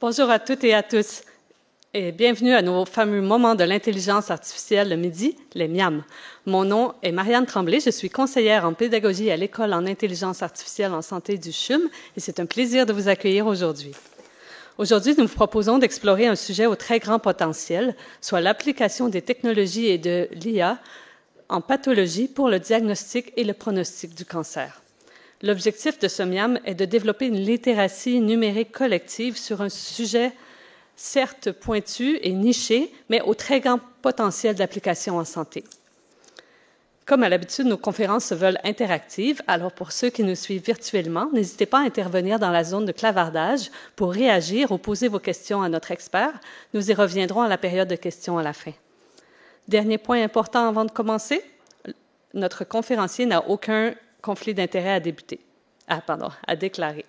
Bonjour à toutes et à tous et bienvenue à nos fameux moments de l'intelligence artificielle le midi, les MIAM. Mon nom est Marianne Tremblay, je suis conseillère en pédagogie à l'École en intelligence artificielle en santé du CHUM et c'est un plaisir de vous accueillir aujourd'hui. Aujourd'hui, nous vous proposons d'explorer un sujet au très grand potentiel, soit l'application des technologies et de l'IA en pathologie pour le diagnostic et le pronostic du cancer. L'objectif de ce MIAM est de développer une littératie numérique collective sur un sujet certes pointu et niché, mais au très grand potentiel d'application en santé. Comme à l'habitude, nos conférences se veulent interactives, alors pour ceux qui nous suivent virtuellement, n'hésitez pas à intervenir dans la zone de clavardage pour réagir ou poser vos questions à notre expert. Nous y reviendrons à la période de questions à la fin. Dernier point important avant de commencer, notre conférencier n'a aucun conflit d'intérêt à déclarer.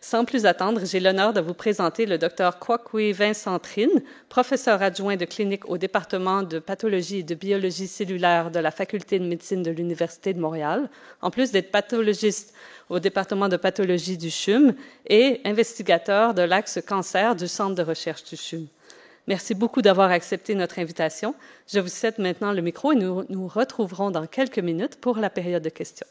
Sans plus attendre, j'ai l'honneur de vous présenter le Dr Kwakwe Vincent Trine, professeur adjoint de clinique au département de pathologie et de biologie cellulaire de la Faculté de médecine de l'Université de Montréal, en plus d'être pathologiste au département de pathologie du CHUM et investigateur de l'axe cancer du Centre de recherche du CHUM. Merci beaucoup d'avoir accepté notre invitation. Je vous cède maintenant le micro et nous nous retrouverons dans quelques minutes pour la période de questions.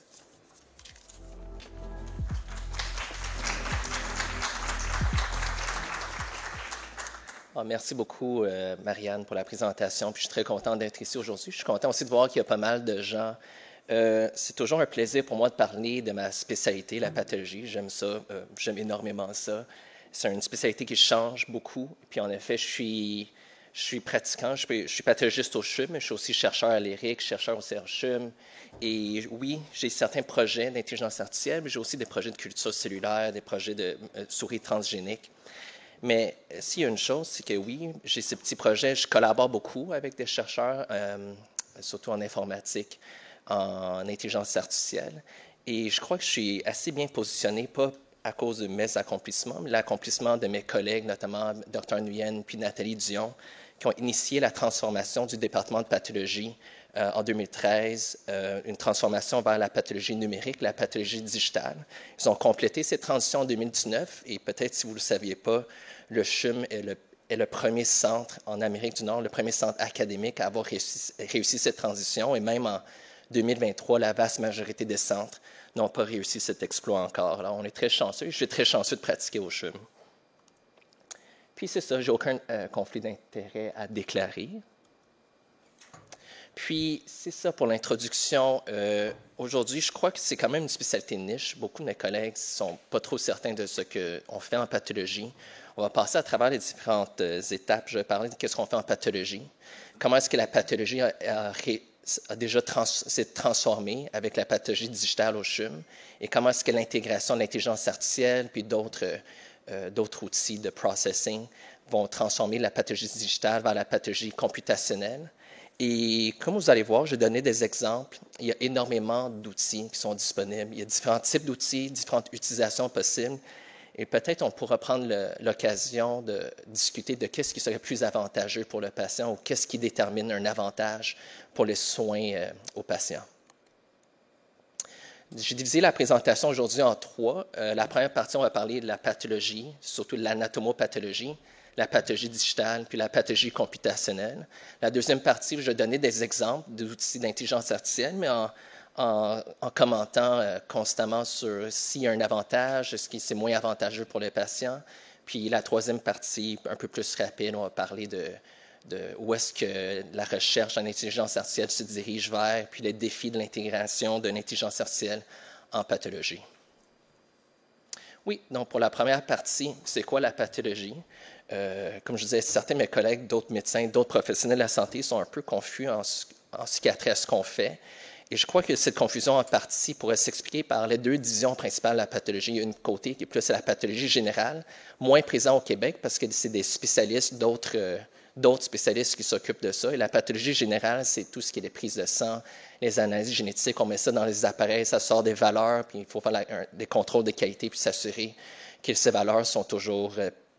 Merci beaucoup, Marianne, pour la présentation. Puis je suis très content d'être ici aujourd'hui. Je suis content aussi de voir qu'il y a pas mal de gens. C'est toujours un plaisir pour moi de parler de ma spécialité, la pathologie. J'aime ça, j'aime énormément ça. C'est une spécialité qui change beaucoup. Puis en effet, je suis pratiquant, je suis pathologiste au CHUM, mais je suis aussi chercheur à l'ERIC, chercheur au CHUM. Et oui, j'ai certains projets d'intelligence artificielle, mais j'ai aussi des projets de culture cellulaire, des projets de souris transgéniques. Mais s'il y a une chose, c'est que oui, j'ai ces petits projets, je collabore beaucoup avec des chercheurs, surtout en informatique, en intelligence artificielle. Et je crois que je suis assez bien positionné, pas à cause de mes accomplissements, mais l'accomplissement de mes collègues, notamment Dr Nguyen puis Nathalie Dion, qui ont initié la transformation du département de pathologie en 2013, une transformation vers la pathologie numérique, la pathologie digitale. Ils ont complété cette transition en 2019 et peut-être si vous ne le saviez pas, le CHUM est le premier centre en Amérique du Nord, le premier centre académique à avoir réussi cette transition et même en 2023, la vaste majorité des centres n'ont pas réussi cet exploit encore. Alors, on est très chanceux. Je suis très chanceux de pratiquer au CHUM. Puis c'est ça, j'ai aucun conflit d'intérêt à déclarer. Puis, c'est ça pour l'introduction. Aujourd'hui, je crois que c'est quand même une spécialité niche. Beaucoup de mes collègues ne sont pas trop certains de ce qu'on fait en pathologie. On va passer à travers les différentes étapes. Je vais parler de ce qu'on fait en pathologie. Comment est-ce que la pathologie a déjà s'est transformée avec la pathologie digitale au CHUM et comment est-ce que l'intégration de l'intelligence artificielle puis d'autres outils de processing vont transformer la pathologie digitale vers la pathologie computationnelle. Et comme vous allez voir, je vais donner des exemples. Il y a énormément d'outils qui sont disponibles. Il y a différents types d'outils, différentes utilisations possibles. Et peut-être on pourra prendre l'occasion de discuter de qu'est-ce qui serait plus avantageux pour le patient ou qu'est-ce qui détermine un avantage pour les soins aux patients. J'ai divisé la présentation aujourd'hui en trois. La première partie, on va parler de la pathologie, surtout de l'anatomopathologie, la pathologie digitale, puis la pathologie computationnelle. La deuxième partie, je vais donner des exemples d'outils d'intelligence artificielle, mais en commentant constamment sur s'il y a un avantage, est-ce que c'est moins avantageux pour les patients. Puis la troisième partie, un peu plus rapide, on va parler de où est-ce que la recherche en intelligence artificielle se dirige vers, puis les défis de l'intégration de l'intelligence artificielle en pathologie. Oui, donc pour la première partie, c'est quoi la pathologie? Comme je disais, certains de mes collègues, d'autres médecins, d'autres professionnels de la santé sont un peu confus en psychiatrie à ce qu'on fait. Et je crois que cette confusion en partie pourrait s'expliquer par les deux divisions principales de la pathologie. Il y a une côté qui est plus la pathologie générale, moins présente au Québec parce que c'est des spécialistes, d'autres spécialistes qui s'occupent de ça. Et la pathologie générale, c'est tout ce qui est les prises de sang, les analyses génétiques. On met ça dans les appareils, ça sort des valeurs, puis il faut faire des contrôles de qualité puis s'assurer que ces valeurs sont toujours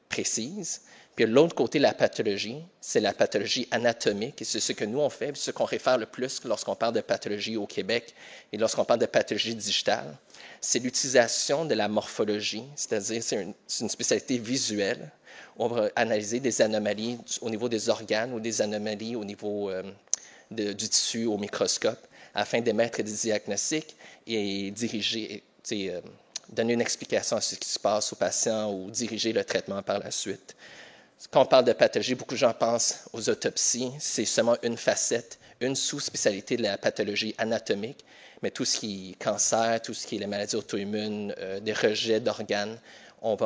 précises. Puis de l'autre côté, la pathologie, c'est la pathologie anatomique, et c'est ce que nous on fait, ce qu'on réfère le plus lorsqu'on parle de pathologie au Québec et lorsqu'on parle de pathologie digitale. C'est l'utilisation de la morphologie, c'est-à-dire c'est une spécialité visuelle. On va analyser des anomalies au niveau des organes ou des anomalies au niveau du tissu au microscope afin d'émettre des diagnostics et diriger, donner une explication à ce qui se passe au patient ou diriger le traitement par la suite. Quand on parle de pathologie, beaucoup de gens pensent aux autopsies. C'est seulement une facette, une sous-spécialité de la pathologie anatomique, mais tout ce qui est cancer, tout ce qui est les maladies auto-immunes, des rejets d'organes, on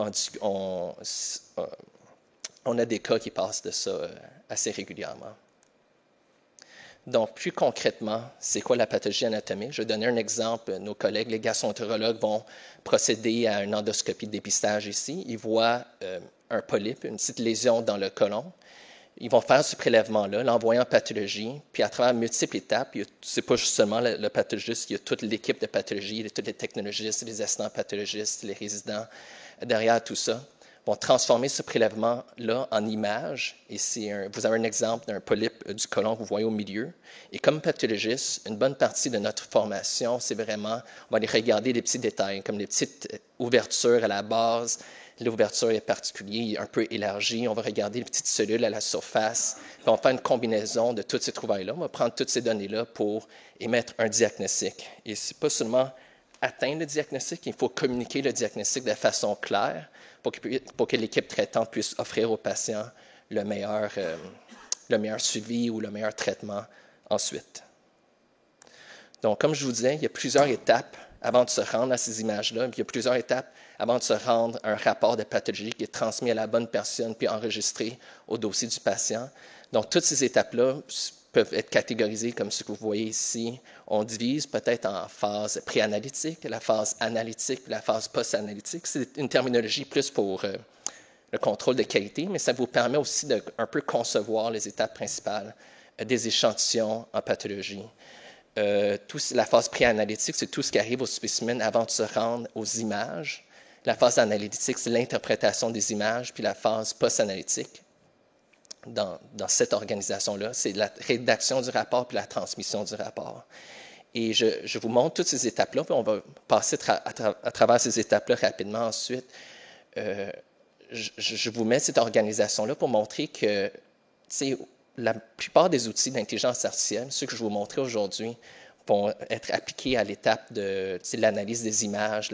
a des cas qui passent de ça assez régulièrement. Donc, plus concrètement, c'est quoi la pathologie anatomique? Je vais donner un exemple. Nos collègues, les gastroentérologues, vont procéder à une endoscopie de dépistage ici. Ils voient un polype, une petite lésion dans le côlon. Ils vont faire ce prélèvement-là, l'envoyer en pathologie, puis à travers multiples étapes, ce n'est pas juste seulement le pathologiste, il y a toute l'équipe de pathologie, tous les technologistes, les assistants pathologistes, les résidents, derrière tout ça, vont transformer ce prélèvement-là en image. Et vous avez un exemple d'un polype du côlon que vous voyez au milieu. Et comme pathologiste, une bonne partie de notre formation, c'est vraiment, on va aller regarder les petits détails, comme les petites ouvertures à la base. L'ouverture est particulière, un peu élargie. On va regarder les petites cellules à la surface. Puis on va faire une combinaison de toutes ces trouvailles-là. On va prendre toutes ces données-là pour émettre un diagnostic. Et ce n'est pas seulement atteindre le diagnostic, il faut communiquer le diagnostic de façon claire pour que l'équipe traitante puisse offrir aux patients le meilleur suivi ou le meilleur traitement ensuite. Donc, comme je vous disais, il y a plusieurs étapes avant de se rendre à ces images-là. Il y a plusieurs étapes avant de se rendre à un rapport de pathologie qui est transmis à la bonne personne puis enregistré au dossier du patient. Donc, toutes ces étapes-là peuvent être catégorisées comme ce que vous voyez ici. On divise peut-être en phase préanalytique, la phase analytique, la phase post-analytique. C'est une terminologie plus pour le contrôle de qualité, mais ça vous permet aussi de un peu concevoir les étapes principales des échantillons en pathologie. La phase préanalytique, c'est tout ce qui arrive au spécimen avant de se rendre aux images. La phase analytique, c'est l'interprétation des images, puis la phase post-analytique, dans cette organisation-là, c'est la rédaction du rapport puis la transmission du rapport. Et je vous montre toutes ces étapes-là, puis on va passer à travers ces étapes-là rapidement ensuite. Je vous mets cette organisation-là pour montrer que la plupart des outils d'intelligence artificielle, ceux que je vais vous montrer aujourd'hui, vont être appliqués à l'étape de l'analyse des images,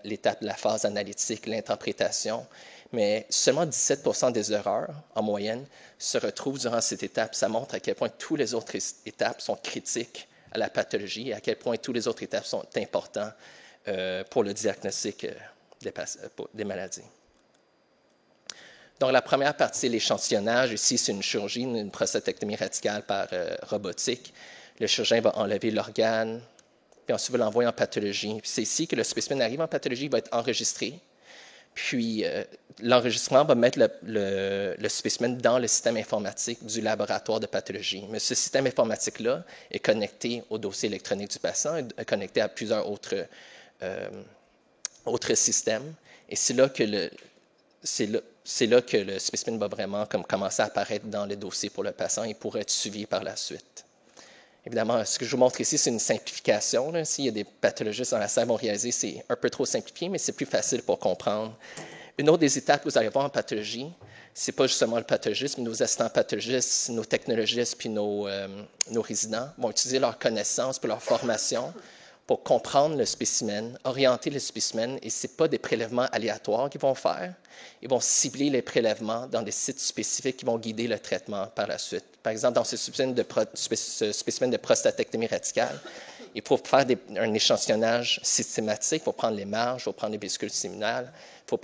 l'étape de la phase analytique, l'interprétation. Mais seulement 17% des erreurs, en moyenne, se retrouvent durant cette étape. Ça montre à quel point toutes les autres étapes sont critiques à la pathologie et à quel point toutes les autres étapes sont importantes pour le diagnostic des maladies. Donc, la première partie, c'est l'échantillonnage. Ici, c'est une chirurgie, une prostatectomie radicale par robotique. Le chirurgien va enlever l'organe, puis ensuite va l'envoyer en pathologie. C'est ici que le spécimen arrive en pathologie, il va être enregistré. Puis, l'enregistrement va mettre le spécimen dans le système informatique du laboratoire de pathologie. Mais ce système informatique-là est connecté au dossier électronique du patient, est connecté à plusieurs autres systèmes. Et c'est là que le spécimen va vraiment commencer à apparaître dans le dossier pour le patient et pourra être suivi par la suite. Évidemment, ce que je vous montre ici, c'est une simplification. S'il y a des pathologistes dans la salle qui vont réaliser, c'est un peu trop simplifié, mais c'est plus facile pour comprendre. Une autre des étapes que vous allez voir en pathologie, ce n'est pas justement le pathologiste, mais nos assistants pathologistes, nos technologistes puis nos résidents vont utiliser leurs connaissances puis leur formation pour comprendre le spécimen, orienter le spécimen, et ce n'est pas des prélèvements aléatoires qu'ils vont faire. Ils vont cibler les prélèvements dans des sites spécifiques qui vont guider le traitement par la suite. Par exemple, dans ce spécimen de prostatectomie radicale, il faut faire un échantillonnage systématique, il faut prendre les marges, il faut prendre les vésicules séminales, il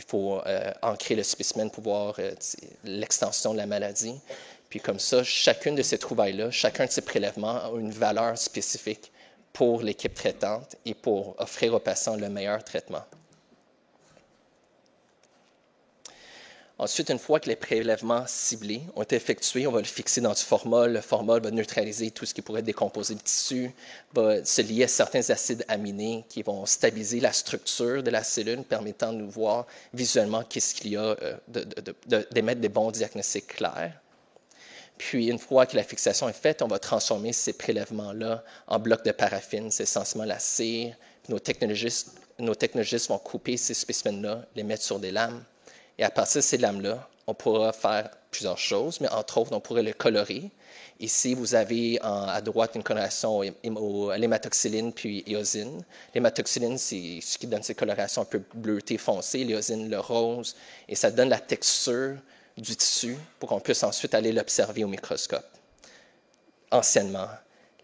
faut ancrer le spécimen pour voir l'extension de la maladie. Puis comme ça, chacune de ces trouvailles-là, chacun de ces prélèvements a une valeur spécifique pour l'équipe traitante et pour offrir aux patients le meilleur traitement. Ensuite, une fois que les prélèvements ciblés ont été effectués, on va le fixer dans du formol. Le formol va neutraliser tout ce qui pourrait décomposer le tissu, va se lier à certains acides aminés qui vont stabiliser la structure de la cellule, permettant de nous voir visuellement qu'est-ce qu'il y a, d'émettre des bons diagnostics clairs. Puis, une fois que la fixation est faite, on va transformer ces prélèvements-là en blocs de paraffine. C'est essentiellement la cire. Puis nos technologistes vont couper ces spécimens-là, les mettre sur des lames. Et à partir de ces lames-là, on pourra faire plusieurs choses, mais entre autres, on pourrait les colorer. Ici, vous avez à droite une coloration à l'hématoxyline puis éosine. L'hématoxyline, c'est ce qui donne ces colorations un peu bleutées foncées, l'éosine, le rose, et ça donne la texture du tissu pour qu'on puisse ensuite aller l'observer au microscope. Anciennement,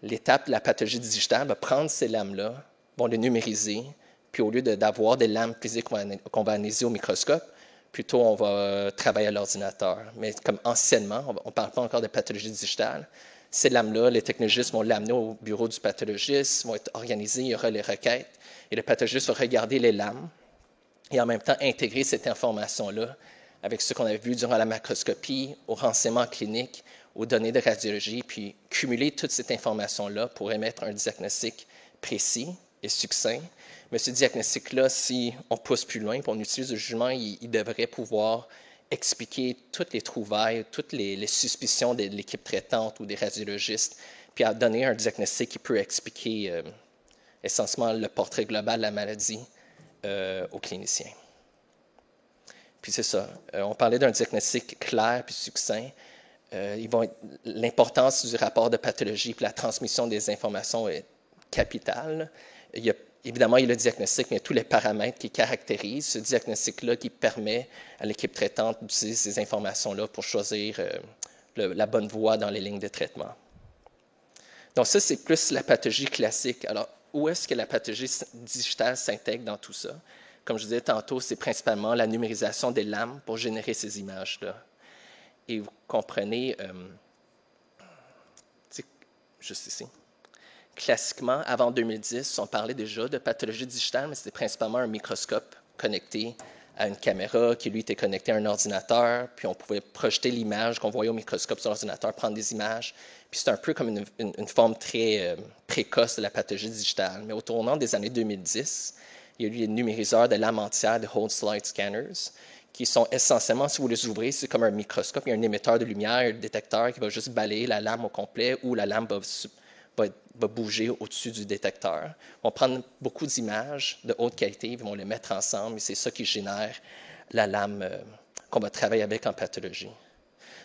l'étape de la pathologie digitale va prendre ces lames-là, vont les numériser, puis au lieu d'avoir des lames physiques qu'on va analyser au microscope, plutôt on va travailler à l'ordinateur. Mais comme anciennement, on ne parle pas encore de pathologie digitale, ces lames-là, les technologistes vont l'amener au bureau du pathologiste, vont être organisés, il y aura les requêtes, et le pathologiste va regarder les lames et en même temps intégrer cette information-là avec ce qu'on a vu durant la macroscopie, au renseignement clinique, aux données de radiologie, puis cumuler toute cette information-là pour émettre un diagnostic précis et succinct. Mais ce diagnostic-là, si on pousse plus loin, puis on utilise le jugement, il devrait pouvoir expliquer toutes les trouvailles, toutes les suspicions de l'équipe traitante ou des radiologistes, puis à donner un diagnostic qui peut expliquer essentiellement le portrait global de la maladie aux cliniciens. Puis c'est ça. On parlait d'un diagnostic clair puis succinct. L'importance du rapport de pathologie puis la transmission des informations est capitale. Évidemment, il y a le diagnostic, mais il y a tous les paramètres qui caractérisent ce diagnostic-là qui permet à l'équipe traitante d'utiliser ces informations-là pour choisir la bonne voie dans les lignes de traitement. Donc ça, c'est plus la pathologie classique. Alors, où est-ce que la pathologie digitale s'intègre dans tout ça? Comme je disais tantôt, c'est principalement la numérisation des lames pour générer ces images-là. Et vous comprenez, juste ici, classiquement, avant 2010, on parlait déjà de pathologie digitale, mais c'était principalement un microscope connecté à une caméra qui, lui, était connecté à un ordinateur, puis on pouvait projeter l'image qu'on voyait au microscope sur l'ordinateur, prendre des images. Puis c'est un peu comme une forme très précoce de la pathologie digitale. Mais au tournant des années 2010, il y a eu les numériseurs de lames entières, de whole slide scanners, qui sont essentiellement, si vous les ouvrez, c'est comme un microscope. Il y a un émetteur de lumière, un détecteur qui va juste balayer la lame au complet ou la lame va bouger au-dessus du détecteur. Ils vont prendre beaucoup d'images de haute qualité, ils vont les mettre ensemble et c'est ça qui génère la lame qu'on va travailler avec en pathologie.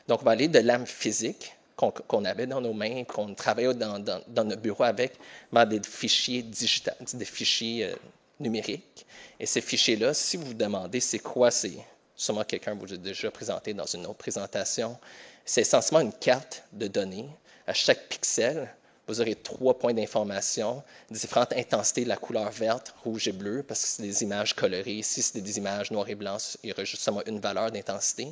Donc, on va aller de lames physiques qu'on avait dans nos mains, qu'on travaillait dans notre bureau avec, vers des fichiers digitaux, des fichiers numériques. Et ces fichiers-là, si vous vous demandez c'est quoi, c'est sûrement quelqu'un vous l'a déjà présenté dans une autre présentation, c'est essentiellement une carte de données. À chaque pixel, vous aurez 3 points d'information, différentes intensités de la couleur verte, rouge et bleu, parce que c'est des images colorées. Ici, c'est des images noires et blanches, il y aura justement une valeur d'intensité.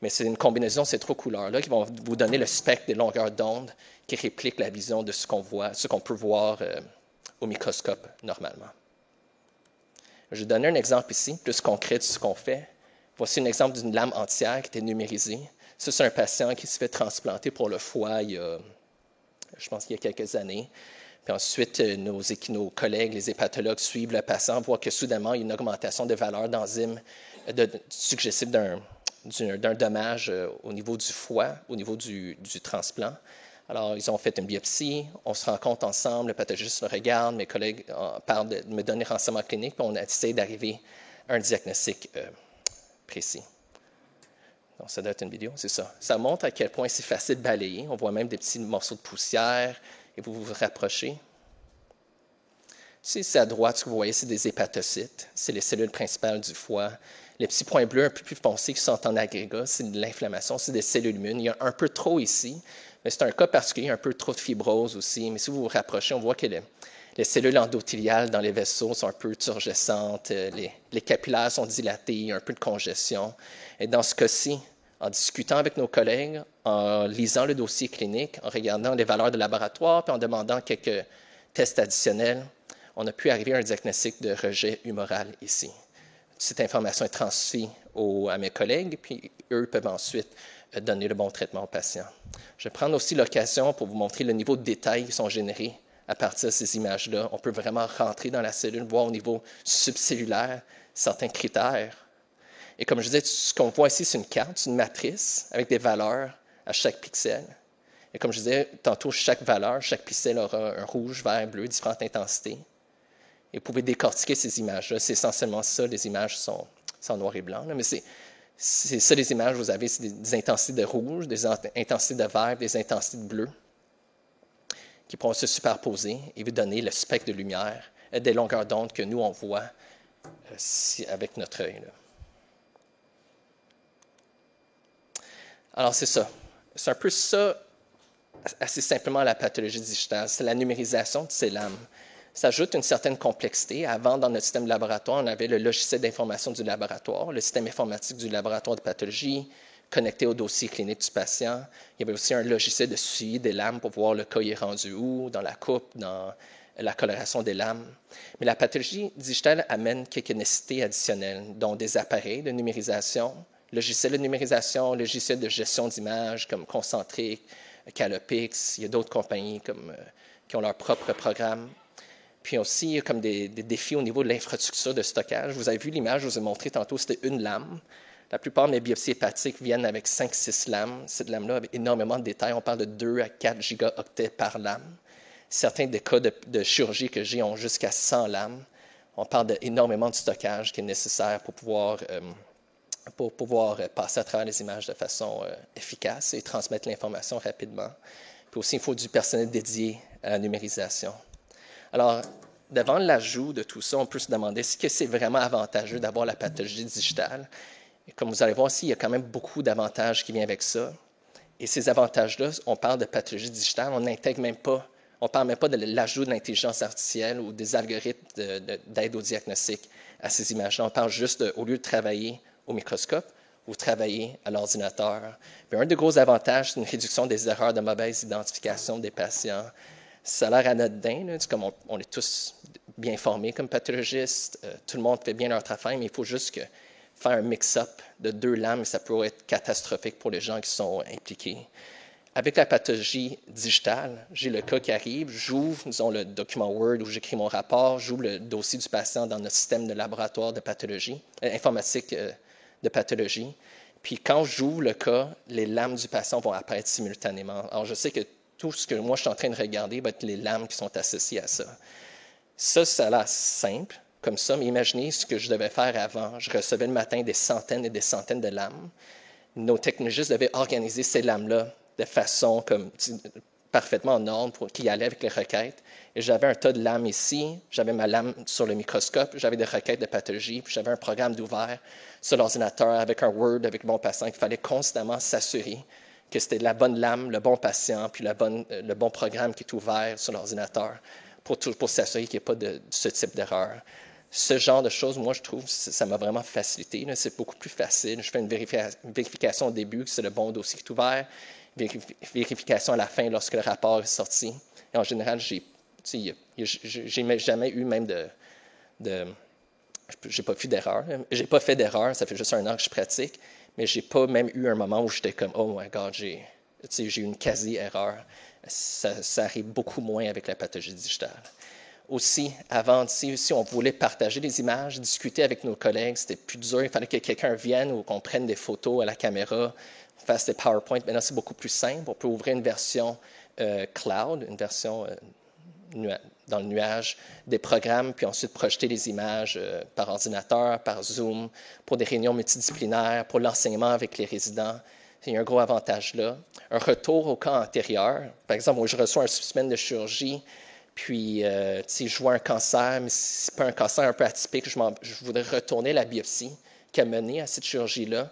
Mais c'est une combinaison de ces 3 couleurs-là qui vont vous donner le spectre des longueurs d'onde qui réplique la vision de ce qu'on voit, ce qu'on peut voir au microscope normalement. Je vais donner un exemple ici, plus concret de ce qu'on fait. Voici un exemple d'une lame entière qui était numérisée. Ça, c'est un patient qui se fait transplanter pour le foie je pense qu'il y a quelques années. Puis ensuite, nos collègues, les hépatologues, suivent le patient, voient que soudainement, il y a une augmentation de valeur d'enzymes suggestive d'un dommage au niveau du foie, au niveau du transplant. Alors, ils ont fait une biopsie, on se rencontre ensemble, le pathologiste me regarde, mes collègues parlent de me donner renseignements cliniques, puis on essaie d'arriver à un diagnostic précis. Donc, ça doit être une vidéo, c'est ça. Ça montre à quel point c'est facile de balayer. On voit même des petits morceaux de poussière, et vous vous rapprochez. Ici, à droite, ce que vous voyez, c'est des hépatocytes. C'est les cellules principales du foie. Les petits points bleus un peu plus foncés qui sont en agrégat, c'est de l'inflammation, c'est des cellules immunes. Il y a un peu trop ici, mais c'est un cas particulier, un peu trop de fibrose aussi. Mais si vous vous rapprochez, on voit que les cellules endothéliales dans les vaisseaux sont un peu turgescentes, les capillaires sont dilatés, il y a un peu de congestion. Et dans ce cas-ci, en discutant avec nos collègues, en lisant le dossier clinique, en regardant les valeurs de laboratoire, puis en demandant quelques tests additionnels, on a pu arriver à un diagnostic de rejet humoral ici. cette information est transmise à mes collègues, puis eux peuvent ensuite donner le bon traitement aux patients. Je vais prendre aussi l'occasion pour vous montrer le niveau de détail qui sont générés à partir de ces images-là. On peut vraiment rentrer dans la cellule, voir au niveau subcellulaire certains critères. Et comme je disais, ce qu'on voit ici, c'est une carte, c'est une matrice avec des valeurs à chaque pixel. Et comme je disais tantôt, chaque valeur, chaque pixel aura un rouge, vert, bleu, différentes intensités. Et vous pouvez décortiquer ces images-là. C'est essentiellement ça, les images sont en noir et blanc, là, mais c'est ça les images, vous avez des intensités de rouge, des intensités de vert, des intensités de bleu qui pourront se superposer et vous donner le spectre de lumière, des longueurs d'onde que nous, on voit avec notre œil. Alors, c'est ça. C'est un peu ça, assez simplement, la pathologie digitale. C'est la numérisation de ces lames. Ça ajoute une certaine complexité. Avant, dans notre système de laboratoire, on avait le logiciel d'information du laboratoire, le système informatique du laboratoire de pathologie, connecté au dossier clinique du patient. Il y avait aussi un logiciel de suivi des lames pour voir le cas est rendu où, dans la coupe, dans la coloration des lames. Mais la pathologie digitale amène quelques nécessités additionnelles, dont des appareils de numérisation, logiciels de numérisation, logiciels de gestion d'images comme Concentric, Calopix. Il y a d'autres compagnies qui ont leur propre programme. Puis aussi, il y a comme des défis au niveau de l'infrastructure de stockage. Vous avez vu l'image, je vous ai montré tantôt, c'était une lame. La plupart de mes biopsies hépatiques viennent avec 5-6 lames. Cette lame-là a énormément de détails. On parle de 2 à 4 gigaoctets par lame. Certains des cas de chirurgie que j'ai ont jusqu'à 100 lames. On parle d'énormément de stockage qui est nécessaire pour pouvoir passer à travers les images de façon efficace et transmettre l'information rapidement. Puis aussi, il faut du personnel dédié à la numérisation. Alors, devant l'ajout de tout ça, on peut se demander est-ce que c'est vraiment avantageux d'avoir la pathologie digitale? Et comme vous allez voir ici, il y a quand même beaucoup d'avantages qui viennent avec ça. Et ces avantages-là, on parle de pathologie digitale, on n'intègre même pas, on ne parle même pas de l'ajout de l'intelligence artificielle ou des algorithmes d'aide au diagnostic à ces images-là. On parle juste, au lieu de travailler au microscope, vous travaillez à l'ordinateur. Puis un des gros avantages, c'est une réduction des erreurs de mauvaise identification des patients. Ça a l'air anodin, là, comme on est tous bien formés comme pathologistes, tout le monde fait bien leur travail, mais il faut juste faire un mix-up de 2 lames et ça peut être catastrophique pour les gens qui sont impliqués. Avec la pathologie digitale, j'ai le cas qui arrive, j'ouvre, disons, le document Word où j'écris mon rapport, j'ouvre le dossier du patient dans notre système de laboratoire de pathologie, informatique de pathologie. Puis quand j'ouvre le cas, les lames du patient vont apparaître simultanément. Alors, je sais que tout ce que moi je suis en train de regarder va être les lames qui sont associées à ça. Ça a l'air simple, comme ça, mais imaginez ce que je devais faire avant. Je recevais le matin des centaines et des centaines de lames. Nos technologistes devaient organiser ces lames-là de façon parfaitement en ordre pour qu'ils allaient avec les requêtes. Et j'avais un tas de lames ici, j'avais ma lame sur le microscope, j'avais des requêtes de pathologie, puis j'avais un programme d'ouvert sur l'ordinateur avec un Word, avec le bon patient. Il fallait constamment s'assurer que c'était la bonne lame, le bon patient, puis le bon programme qui est ouvert sur l'ordinateur pour s'assurer qu'il n'y ait pas de ce type d'erreur. Ce genre de choses, moi, je trouve, ça m'a vraiment facilité. C'est beaucoup plus facile. Je fais une vérification au début que c'est le bon dossier qui est ouvert, vérification à la fin lorsque le rapport est sorti. Et en général, j'ai jamais eu même j'ai pas fait d'erreur. J'ai pas fait d'erreur, ça fait juste 1 an que je pratique, mais j'ai pas même eu un moment où j'étais comme « Oh my God, j'ai eu une quasi-erreur ». Ça arrive beaucoup moins avec la pathologie digitale. Aussi, avant, si on voulait partager des images, discuter avec nos collègues, c'était plus dur. Il fallait que quelqu'un vienne ou qu'on prenne des photos à la caméra, fasse des PowerPoint. Maintenant, c'est beaucoup plus simple. On peut ouvrir une version cloud, une version dans le nuage des programmes, puis ensuite projeter les images par ordinateur, par Zoom, pour des réunions multidisciplinaires, pour l'enseignement avec les résidents. Il y a un gros avantage là. Un retour au cas antérieur. Par exemple, où je reçois un spécimen de chirurgie, puis je vois un cancer, mais c'est pas un cancer un peu atypique, je voudrais retourner la biopsie qui a mené à cette chirurgie-là.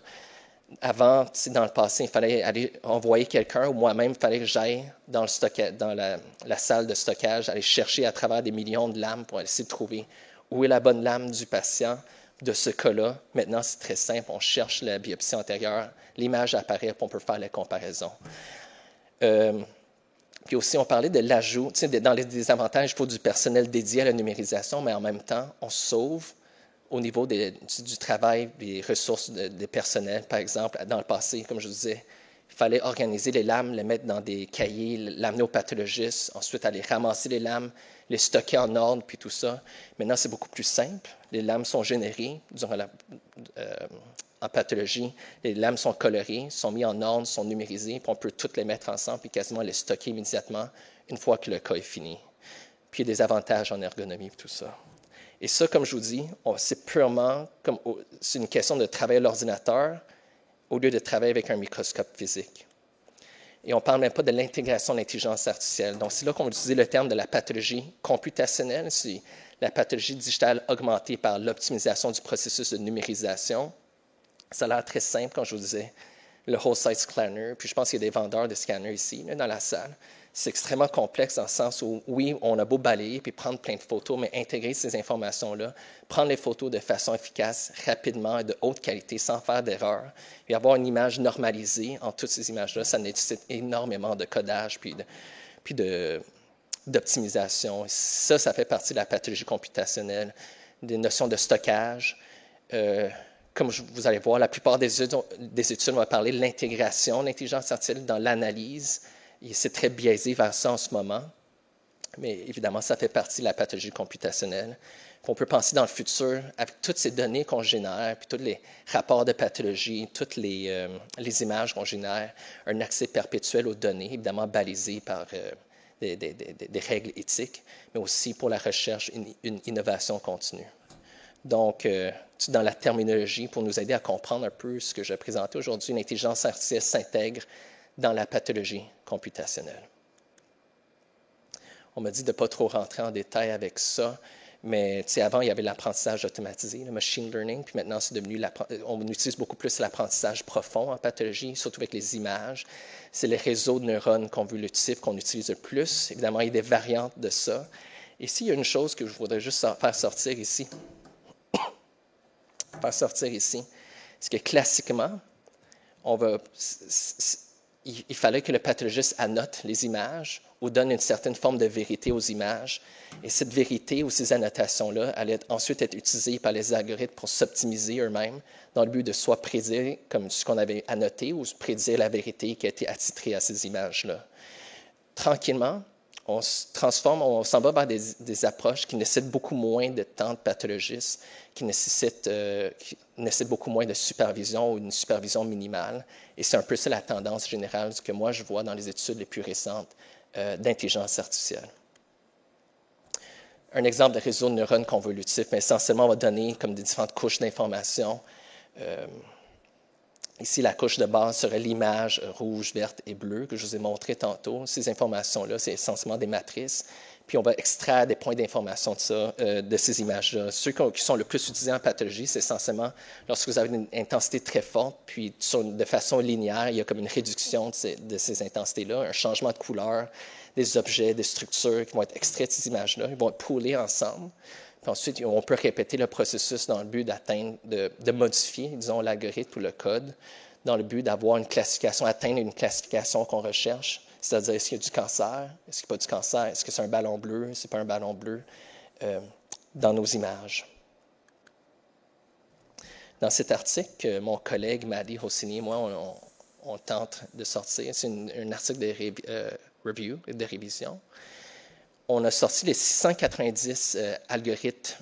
Avant, dans le passé, il fallait aller envoyer quelqu'un, ou moi-même, il fallait que j'aille dans la salle de stockage, aller chercher à travers des millions de lames pour essayer de trouver où est la bonne lame du patient de ce cas-là. Maintenant, c'est très simple, on cherche la biopsie antérieure, l'image apparaît, puis on peut faire la comparaison. Puis aussi, on parlait de l'ajout. Dans les désavantages, il faut du personnel dédié à la numérisation, mais en même temps, on sauve au niveau du travail, des ressources des personnels, par exemple, dans le passé, comme je vous disais, il fallait organiser les lames, les mettre dans des cahiers, l'amener au pathologiste, ensuite aller ramasser les lames, les stocker en ordre, puis tout ça. Maintenant, c'est beaucoup plus simple. Les lames sont générées en pathologie. Les lames sont colorées, sont mises en ordre, sont numérisées, puis on peut toutes les mettre ensemble et quasiment les stocker immédiatement une fois que le cas est fini. Puis il y a des avantages en ergonomie et tout ça. Et ça, comme je vous dis, c'est purement c'est une question de travailler à l'ordinateur au lieu de travailler avec un microscope physique. Et on ne parle même pas de l'intégration de l'intelligence artificielle. Donc, c'est là qu'on va utiliser le terme de la pathologie computationnelle, c'est la pathologie digitale augmentée par l'optimisation du processus de numérisation. Ça a l'air très simple, comme je vous disais, le whole site scanner, puis je pense qu'il y a des vendeurs de scanners ici, là, dans la salle. C'est extrêmement complexe dans le sens où, oui, on a beau balayer puis prendre plein de photos, mais intégrer ces informations-là, prendre les photos de façon efficace, rapidement et de haute qualité, sans faire d'erreur, et avoir une image normalisée en toutes ces images-là, ça nécessite énormément de codage puis d'optimisation. Ça fait partie de la pathologie computationnelle, des notions de stockage. Comme vous allez voir, la plupart des études vont parler de l'intégration de l'intelligence artificielle dans l'analyse. C'est très biaisé vers ça en ce moment, mais évidemment, ça fait partie de la pathologie computationnelle. On peut penser dans le futur, avec toutes ces données qu'on génère, puis tous les rapports de pathologie, toutes les images qu'on génère, un accès perpétuel aux données, évidemment balisé par des règles éthiques, mais aussi pour la recherche, une innovation continue. Donc, dans la terminologie, pour nous aider à comprendre un peu ce que je vais présenter aujourd'hui, l'intelligence artificielle s'intègre dans la pathologie computationnelle. On m'a dit de ne pas trop rentrer en détail avec ça, mais avant, il y avait l'apprentissage automatisé, le machine learning, puis maintenant, c'est devenu on utilise beaucoup plus l'apprentissage profond en pathologie, surtout avec les images. C'est les réseaux de neurones convolutifs qu'on utilise le plus. Évidemment, il y a des variantes de ça. Ici, il y a une chose que je voudrais juste faire sortir ici. C'est que classiquement, il fallait que le pathologiste annote les images ou donne une certaine forme de vérité aux images. Et cette vérité ou ces annotations-là allaient ensuite être utilisées par les algorithmes pour s'optimiser eux-mêmes dans le but de soit prédire comme ce qu'on avait annoté ou prédire la vérité qui a été attitrée à ces images-là. Tranquillement, on se transforme, on s'en va vers des approches qui nécessitent beaucoup moins de temps de pathologiste, qui nécessitent beaucoup moins de supervision ou une supervision minimale. Et c'est un peu ça la tendance générale que moi je vois dans les études les plus récentes d'intelligence artificielle. Un exemple de réseau de neurones convolutifs, mais essentiellement, on va donner comme des différentes couches d'informations. Ici, la couche de base serait l'image rouge, verte et bleue que je vous ai montré tantôt. Ces informations-là, c'est essentiellement des matrices. Puis on va extraire des points d'information de ces images-là. Ceux qui sont le plus utilisés en pathologie, c'est essentiellement lorsque vous avez une intensité très forte, puis de façon linéaire, il y a comme une réduction de ces intensités-là, un changement de couleur, des objets, des structures qui vont être extraits de ces images-là, ils vont être poolés ensemble. Puis ensuite, on peut répéter le processus dans le but de modifier, disons, l'algorithme ou le code, dans le but d'avoir une classification, atteindre une classification qu'on recherche, c'est-à-dire est-ce qu'il y a du cancer, est-ce qu'il n'y a pas du cancer, est-ce que c'est un ballon bleu, c'est pas un ballon bleu, dans nos images. Dans cet article que mon collègue Madi Rossini et moi, on tente de sortir, c'est un article de révision. On a sorti les 690 algorithmes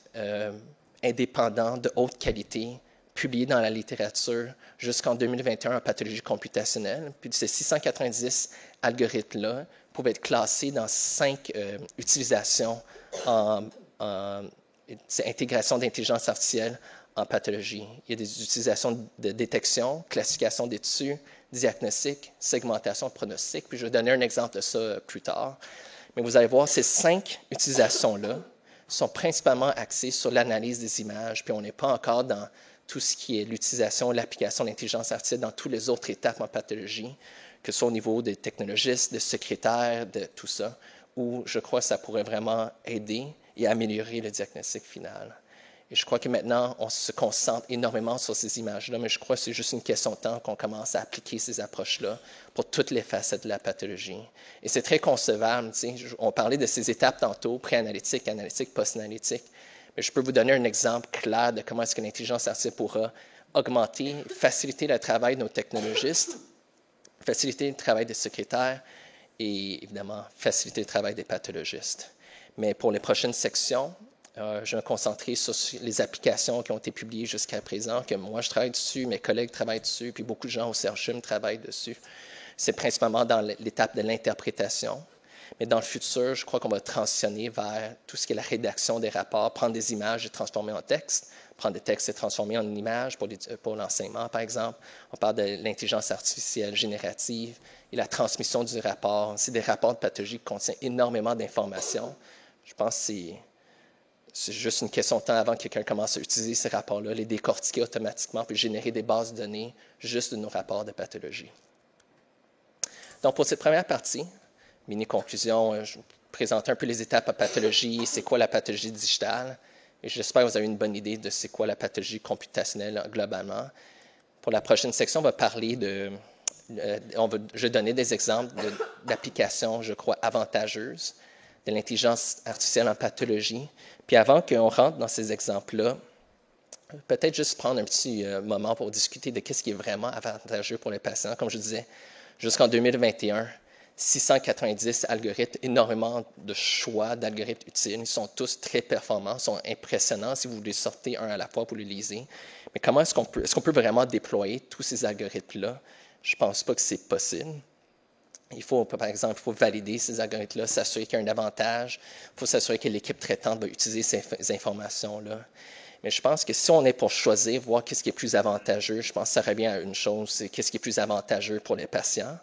indépendants de haute qualité publiés dans la littérature jusqu'en 2021 en pathologie computationnelle. Puis ces 690 algorithmes-là pouvaient être classés dans 5 utilisations c'est intégration d'intelligence artificielle en pathologie. Il y a des utilisations de détection, classification des tissus, diagnostic, segmentation, pronostic. Puis je vais donner un exemple de ça plus tard. Mais vous allez voir, ces 5 utilisations-là sont principalement axées sur l'analyse des images, puis on n'est pas encore dans tout ce qui est l'utilisation, l'application de l'intelligence artificielle dans toutes les autres étapes en pathologie, que ce soit au niveau des technologistes, des secrétaires, de tout ça, où je crois que ça pourrait vraiment aider et améliorer le diagnostic final. Et je crois que maintenant, on se concentre énormément sur ces images-là, mais je crois que c'est juste une question de temps qu'on commence à appliquer ces approches-là pour toutes les facettes de la pathologie. Et c'est très concevable. On parlait de ces étapes tantôt, pré-analytique, analytique, post-analytique. Mais je peux vous donner un exemple clair de comment est-ce que l'intelligence artificielle pourra augmenter, faciliter le travail de nos technologistes, faciliter le travail des secrétaires et, évidemment, faciliter le travail des pathologistes. Mais pour les prochaines sections, je vais me concentrer sur les applications qui ont été publiées jusqu'à présent, que moi, je travaille dessus, mes collègues travaillent dessus, puis beaucoup de gens au CRCHUM travaillent dessus. C'est principalement dans l'étape de l'interprétation. Mais dans le futur, je crois qu'on va transitionner vers tout ce qui est la rédaction des rapports, prendre des images et transformer en texte, prendre des textes et transformer en images pour l'enseignement, par exemple. On parle de l'intelligence artificielle générative et la transmission du rapport. C'est des rapports de pathologie qui contiennent énormément d'informations. Je pense que c'est juste une question de temps avant que quelqu'un commence à utiliser ces rapports-là, les décortiquer automatiquement, puis générer des bases de données juste de nos rapports de pathologie. Donc, pour cette première partie, mini-conclusion, je vais vous présenter un peu les étapes à pathologie, c'est quoi la pathologie digitale, et j'espère que vous avez une bonne idée de c'est quoi la pathologie computationnelle globalement. Pour la prochaine section, on va parler je vais donner des exemples d'applications, je crois, avantageuses de l'intelligence artificielle en pathologie. Puis avant qu'on rentre dans ces exemples-là, peut-être juste prendre un petit moment pour discuter de ce qui est vraiment avantageux pour les patients. Comme je disais, jusqu'en 2021, 690 algorithmes, énormément de choix d'algorithmes utiles. Ils sont tous très performants, sont impressionnants si vous les sortez un à la fois pour les liser. Mais comment est-ce qu'on peut vraiment déployer tous ces algorithmes-là? Je ne pense pas que c'est possible. Par exemple, il faut valider ces algorithmes-là, s'assurer qu'il y a un avantage, il faut s'assurer que l'équipe traitante va utiliser ces informations-là. Mais je pense que si on est pour choisir, voir qu'est-ce qui est plus avantageux, je pense que ça revient à une chose, c'est qu'est-ce qui est plus avantageux pour les patients.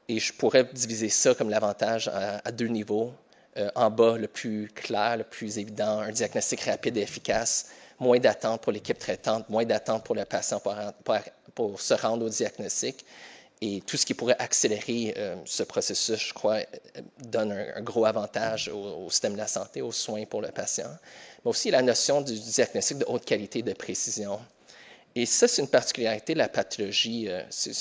Et je pourrais diviser ça comme l'avantage à deux niveaux. En bas, le plus clair, le plus évident, un diagnostic rapide et efficace, moins d'attente pour l'équipe traitante, moins d'attente pour le patient pour se rendre au diagnostic. Et tout ce qui pourrait accélérer ce processus, je crois, donne un gros avantage au système de la santé, aux soins pour le patient. Mais aussi la notion du diagnostic de haute qualité et de précision. Et ça, c'est une particularité de la pathologie.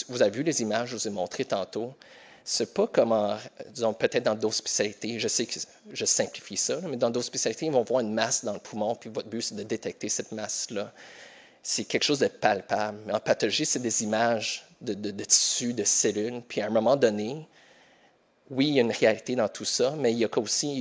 Vous avez vu les images, je vous ai montré tantôt. C'est pas comme, disons, peut-être dans d'autres spécialités, je sais que je simplifie ça, mais dans d'autres spécialités, ils vont voir une masse dans le poumon, puis votre but, c'est de détecter cette masse-là. C'est quelque chose de palpable. Mais en pathologie, c'est des images de tissus, de cellules. Puis à un moment donné, oui, il y a une réalité dans tout ça, mais il y a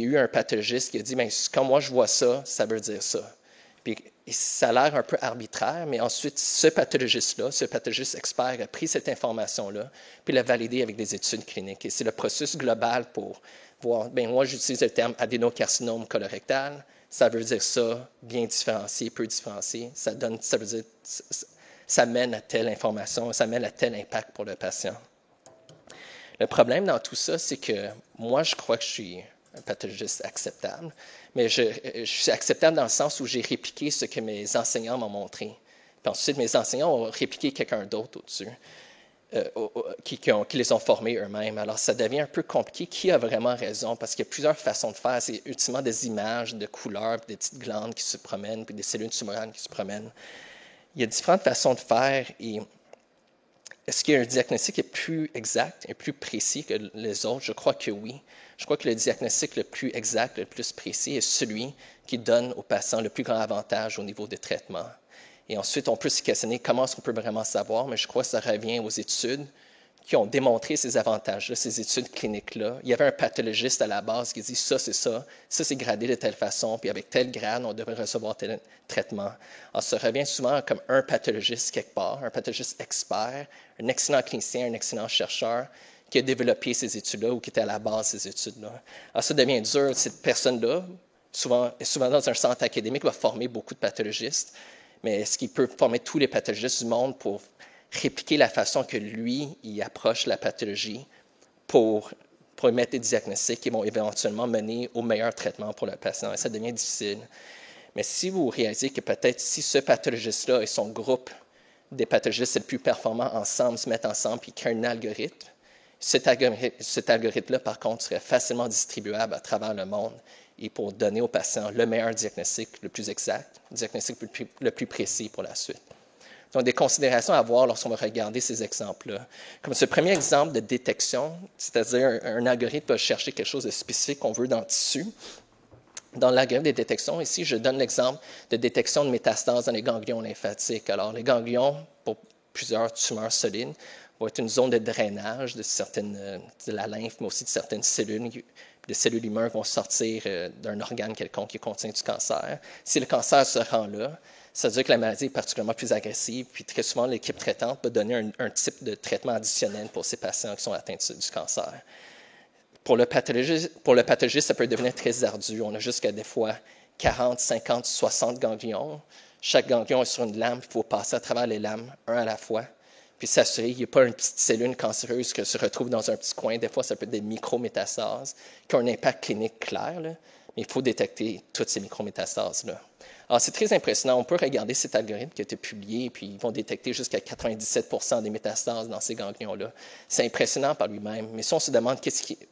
eu un pathologiste qui a dit, bien, quand moi je vois ça, ça veut dire ça. Puis ça a l'air un peu arbitraire, mais ensuite, ce pathologiste-là, ce pathologiste expert a pris cette information-là, puis l'a validée avec des études cliniques. Et c'est le processus global pour voir, bien, moi j'utilise le terme adénocarcinome colorectal, ça veut dire ça, bien différencié, peu différencié. Ça veut dire, ça mène à telle information, ça mène à tel impact pour le patient. Le problème dans tout ça, c'est que moi, je crois que je suis un pathologiste acceptable, mais je suis acceptable dans le sens où j'ai répliqué ce que mes enseignants m'ont montré. Puis ensuite, mes enseignants ont répliqué quelqu'un d'autre au-dessus, qui les ont formés eux-mêmes. Alors, ça devient un peu compliqué. Qui a vraiment raison? Parce qu'il y a plusieurs façons de faire. C'est ultimement des images, de couleurs, des petites glandes qui se promènent, puis des cellules tumorales qui se promènent. Il y a différentes façons de faire. Et est-ce qu'il y a un diagnostic qui est plus exact et plus précis que les autres? Je crois que oui. Je crois que le diagnostic le plus exact, le plus précis est celui qui donne au patient le plus grand avantage au niveau des traitements. Et ensuite, on peut se questionner comment est-ce qu'on peut vraiment savoir, mais je crois que ça revient aux études qui ont démontré ces avantages-là, ces études cliniques-là. Il y avait un pathologiste à la base qui dit ça c'est gradé de telle façon, puis avec tel grade, on devrait recevoir tel traitement. Alors, ça revient souvent comme un pathologiste quelque part, un pathologiste expert, un excellent clinicien, un excellent chercheur qui a développé ces études-là ou qui était à la base de ces études-là. Alors, ça devient dur. Cette personne-là, souvent dans un centre académique, va former beaucoup de pathologistes, mais est-ce qu'il peut former tous les pathologistes du monde pour répliquer la façon que lui, il approche la pathologie pour émettre des diagnostics qui vont éventuellement mener au meilleur traitement pour le patient? Et ça devient difficile. Mais si vous réalisez que peut-être si ce pathologiste-là et son groupe des pathologistes les plus performants ensemble se mettent ensemble et créent un algorithme, cet algorithme-là, par contre, serait facilement distribuable à travers le monde et pour donner aux patients le meilleur diagnostic, le plus exact, le diagnostic le plus précis pour la suite. Donc, des considérations à avoir lorsqu'on va regarder ces exemples-là. Comme ce premier exemple de détection, c'est-à-dire un algorithme va chercher quelque chose de spécifique qu'on veut dans le tissu. Dans l'algorithme de détection, ici, je donne l'exemple de détection de métastases dans les ganglions lymphatiques. Alors, les ganglions, pour plusieurs tumeurs solides, vont être une zone de drainage de la lymphe, mais aussi de certaines cellules. Des cellules humaines vont sortir d'un organe quelconque qui contient du cancer. Si le cancer se rend là, ça veut dire que la maladie est particulièrement plus agressive, puis très souvent, l'équipe traitante peut donner un type de traitement additionnel pour ces patients qui sont atteints du cancer. Pour le pathologiste, ça peut devenir très ardu. On a jusqu'à des fois 40, 50, 60 ganglions. Chaque ganglion est sur une lame, il faut passer à travers les lames, un à la fois, puis s'assurer qu'il n'y a pas une petite cellule cancéreuse qui se retrouve dans un petit coin. Des fois, ça peut être des micrométastases qui ont un impact clinique clair, là, mais il faut détecter toutes ces micrométastases-là. Alors, c'est très impressionnant. On peut regarder cet algorithme qui a été publié, puis ils vont détecter jusqu'à 97 % des métastases dans ces ganglions-là. C'est impressionnant par lui-même. Mais si on se demande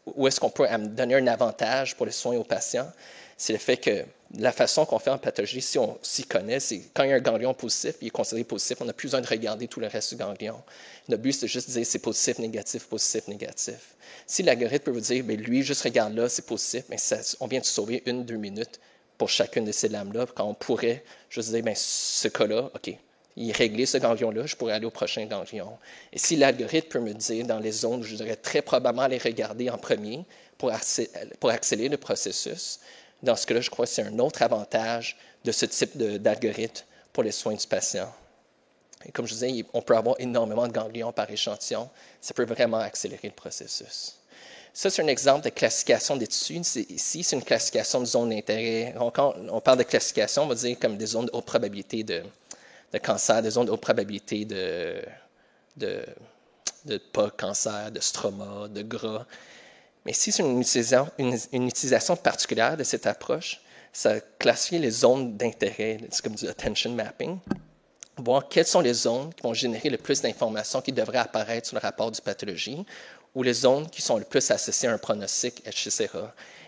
où est-ce qu'on peut donner un avantage pour les soins aux patients, c'est le fait que la façon qu'on fait en pathologie, si on s'y connaît, c'est quand il y a un ganglion positif, il est considéré positif, on n'a plus besoin de regarder tout le reste du ganglion. Le but, c'est juste de dire c'est positif, négatif, positif, négatif. Si l'algorithme peut vous dire, bien, lui, juste regarde là, c'est positif, mais on vient de sauver 1-2 minutes pour chacune de ces lames-là, quand on pourrait juste dire, bien, ce cas-là, OK, il est réglé ce ganglion-là, je pourrais aller au prochain ganglion. Et si l'algorithme peut me dire dans les zones où je devrais très probablement les regarder en premier pour accélérer le processus, dans ce cas-là, je crois que c'est un autre avantage de ce type d'algorithme pour les soins du patient. Et comme je disais, on peut avoir énormément de ganglions par échantillon. Ça peut vraiment accélérer le processus. Ça, c'est un exemple de classification des tissus. Ici, c'est une classification de zones d'intérêt. Quand on parle de classification, on va dire comme des zones de haute probabilité de cancer, des zones de haute probabilité de pas cancer, de stroma, de gras. Mais ici, c'est une utilisation particulière de cette approche. Ça classifie les zones d'intérêt, c'est comme du attention mapping, voir quelles sont les zones qui vont générer le plus d'informations qui devraient apparaître sur le rapport du pathologie, ou les zones qui sont le plus associées à un pronostic, etc.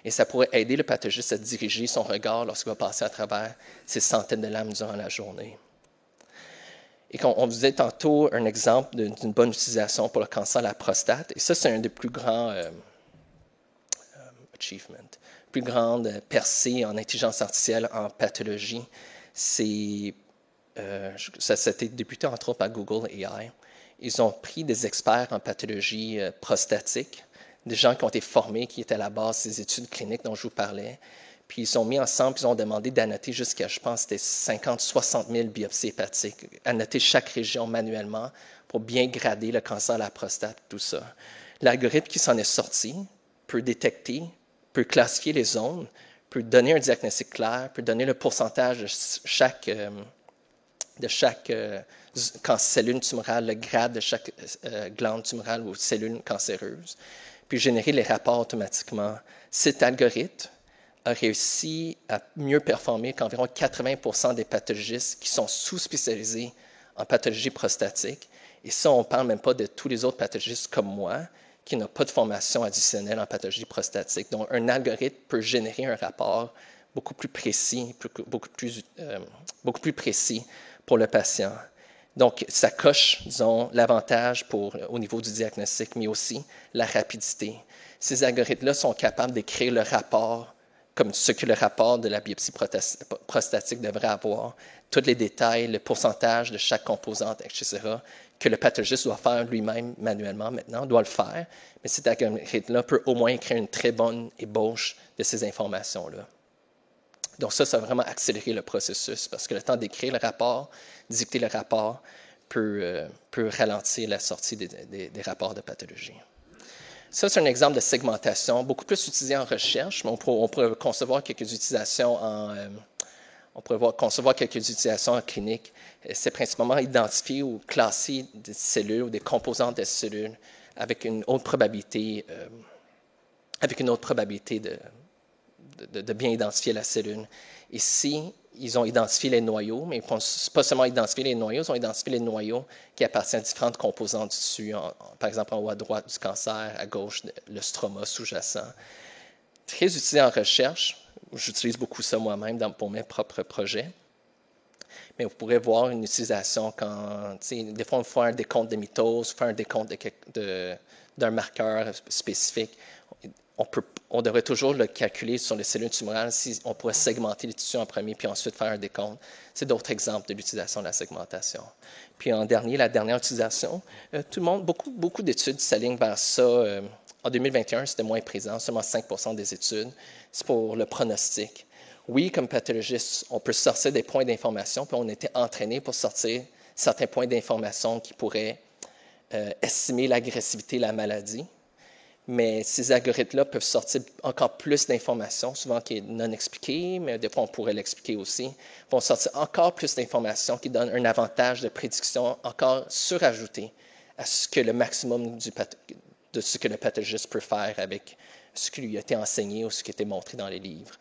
Et ça pourrait aider le pathologiste à diriger son regard lorsqu'il va passer à travers ces centaines de lames durant la journée. Et on vous disait tantôt un exemple d'une bonne utilisation pour le cancer de la prostate. Et ça, c'est un des plus grands plus grande percée en intelligence artificielle en pathologie. Ça s'était débuté entre autres par Google AI. Ils ont pris des experts en pathologie prostatique, des gens qui ont été formés, qui étaient à la base des études cliniques dont je vous parlais, puis ils sont mis ensemble, puis ils ont demandé d'annoter jusqu'à, je pense, c'était 50-60 000 biopsies hépatiques, annoter chaque région manuellement pour bien grader le cancer de la prostate, tout ça. L'algorithme qui s'en est sorti peut détecter, peut classifier les zones, peut donner un diagnostic clair, peut donner le pourcentage de chaque cellule tumorale, le grade de chaque glande tumorale ou cellule cancéreuse, puis générer les rapports automatiquement. Cet algorithme a réussi à mieux performer qu'environ 80 % des pathologistes qui sont sous-spécialisés en pathologie prostatique. Et ça, on ne parle même pas de tous les autres pathologistes comme moi, qui n'ont pas de formation additionnelle en pathologie prostatique. Donc, un algorithme peut générer un rapport beaucoup plus précis, beaucoup plus précis pour le patient. Donc, ça coche, disons, l'avantage au niveau du diagnostic, mais aussi la rapidité. Ces algorithmes-là sont capables d'écrire le rapport comme ce que le rapport de la biopsie prostatique devrait avoir, tous les détails, le pourcentage de chaque composante, etc., que le pathologiste doit faire lui-même manuellement maintenant, doit le faire, mais cet algorithme-là peut au moins créer une très bonne ébauche de ces informations-là. Donc ça va vraiment accélérer le processus parce que le temps d'écrire le rapport, dicter le rapport, peut ralentir la sortie des rapports de pathologie. Ça, c'est un exemple de segmentation, beaucoup plus utilisé en recherche, mais on pourrait concevoir quelques utilisations en clinique. C'est principalement identifier ou classer des cellules ou des composantes des cellules avec une autre probabilité, de bien identifier la cellule. Ici, ils ont identifié les noyaux, mais pas seulement identifié les noyaux, ils ont identifié les noyaux qui appartiennent à différentes composantes du tissu, par exemple en haut à droite du cancer, à gauche le stroma sous-jacent. Très utilisé en recherche, j'utilise beaucoup ça moi-même pour mes propres projets, mais vous pourrez voir une utilisation quand, des fois on fait un décompte de mitose, on fait un décompte d'un marqueur spécifique. on devrait toujours le calculer sur les cellules tumorales si on pourrait segmenter les tissus en premier, puis ensuite faire un décompte. C'est d'autres exemples de l'utilisation de la segmentation. Puis en dernier, la dernière utilisation, tout le monde, beaucoup d'études s'alignent vers ça. En 2021, c'était moins présent, seulement 5% des études. C'est pour le pronostic. Oui, comme pathologiste, on peut sortir des points d'information, puis on était entraîné pour sortir certains points d'information qui pourraient estimer l'agressivité de la maladie. Mais ces algorithmes-là peuvent sortir encore plus d'informations, souvent qui est non expliquée, mais des fois on pourrait l'expliquer aussi. Ils vont sortir encore plus d'informations qui donnent un avantage de prédiction encore surajouté à ce que le maximum de ce que le pathologiste peut faire avec ce qui lui a été enseigné ou ce qui a été montré dans les livres.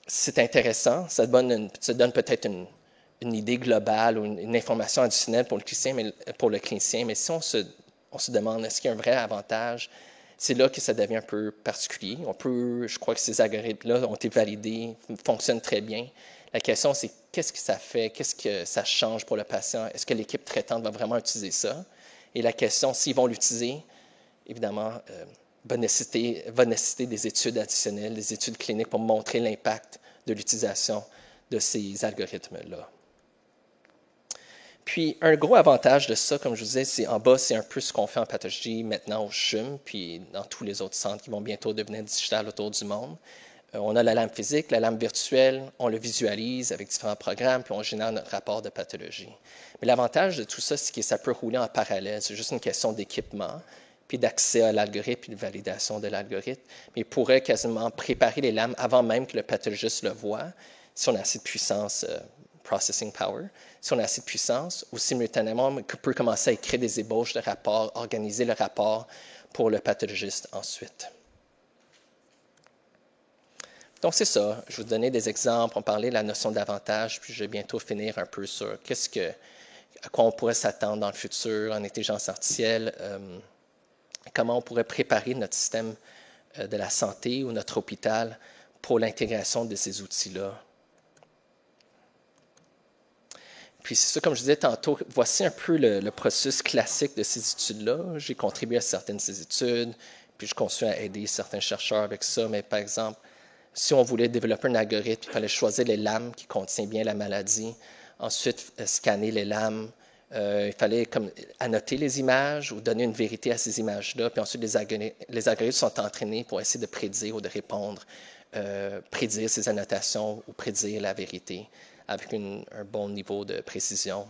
C'est intéressant, ça donne peut-être une idée globale ou une information additionnelle pour le clinicien, mais si on se demande est-ce qu'il y a un vrai avantage, c'est là que ça devient un peu particulier. Je crois que ces algorithmes-là ont été validés, fonctionnent très bien. La question, c'est qu'est-ce que ça fait, qu'est-ce que ça change pour le patient? Est-ce que l'équipe traitante va vraiment utiliser ça? Et la question, s'ils vont l'utiliser, évidemment, va nécessiter des études additionnelles, des études cliniques pour montrer l'impact de l'utilisation de ces algorithmes-là. Puis, un gros avantage de ça, comme je vous disais, c'est en bas, c'est un peu ce qu'on fait en pathologie maintenant au CHUM, puis dans tous les autres centres qui vont bientôt devenir digitales autour du monde. On a la lame physique, la lame virtuelle, on le visualise avec différents programmes, puis on génère notre rapport de pathologie. Mais l'avantage de tout ça, c'est que ça peut rouler en parallèle. C'est juste une question d'équipement, puis d'accès à l'algorithme, puis de validation de l'algorithme. Mais il pourrait quasiment préparer les lames avant même que le pathologiste le voie, si on a assez de puissance, processing power, si on a assez de puissance, ou simultanément, on peut commencer à écrire des ébauches de rapports, organiser le rapport pour le pathologiste ensuite. Donc, c'est ça. Je vais vous donner des exemples. On parlait de la notion d'avantage, puis je vais bientôt finir un peu sur à quoi on pourrait s'attendre dans le futur en intelligence artificielle, comment on pourrait préparer notre système de la santé ou notre hôpital pour l'intégration de ces outils-là. Puis c'est ça, comme je disais tantôt, voici un peu le processus classique de ces études-là. J'ai contribué à certaines de ces études, puis je continue à aider certains chercheurs avec ça, mais par exemple, si on voulait développer un algorithme, il fallait choisir les lames qui contiennent bien la maladie, ensuite scanner les lames, il fallait annoter les images ou donner une vérité à ces images-là, puis ensuite les algorithmes sont entraînés pour essayer de prédire ou de répondre, prédire ces annotations ou prédire la vérité avec un bon niveau de précision.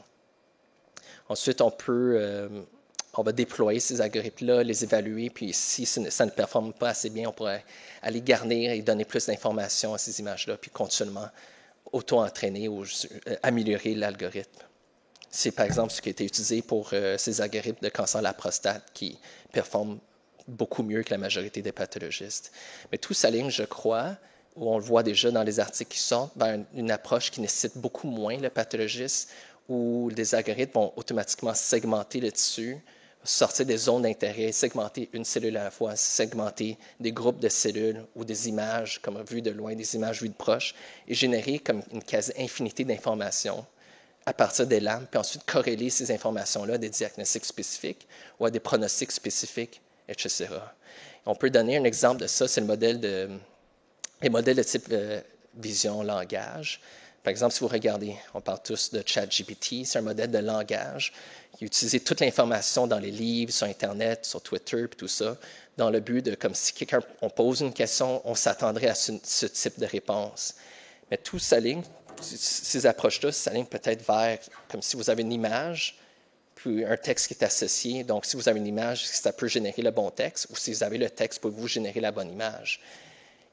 Ensuite, on va déployer ces algorithmes-là, les évaluer, puis si ça ne performe pas assez bien, on pourrait aller garnir et donner plus d'informations à ces images-là, puis continuellement auto-entraîner ou améliorer l'algorithme. C'est par exemple ce qui a été utilisé pour ces algorithmes de cancer de la prostate qui performent beaucoup mieux que la majorité des pathologistes. Mais tout s'aligne, je crois, où on le voit déjà dans les articles qui sortent, vers une approche qui nécessite beaucoup moins le pathologiste, où les algorithmes vont automatiquement segmenter le tissu, sortir des zones d'intérêt, segmenter une cellule à la fois, segmenter des groupes de cellules ou des images, comme vues de loin, des images vues de proche, et générer comme une quasi-infinité d'informations à partir des lames, puis ensuite corréler ces informations-là à des diagnostics spécifiques ou à des pronostics spécifiques, etc. On peut donner un exemple de ça, c'est les modèles de type vision-langage. Par exemple, si vous regardez, on parle tous de ChatGPT, c'est un modèle de langage qui utilise toute l'information dans les livres, sur Internet, sur Twitter, puis tout ça, dans le but de, comme si on pose une question, on s'attendrait à ce type de réponse. Mais tout s'aligne, ces approches-là s'alignent peut-être vers, comme si vous avez une image, puis un texte qui est associé. Donc, si vous avez une image, ça peut générer le bon texte, ou si vous avez le texte, pouvez-vous générer la bonne image.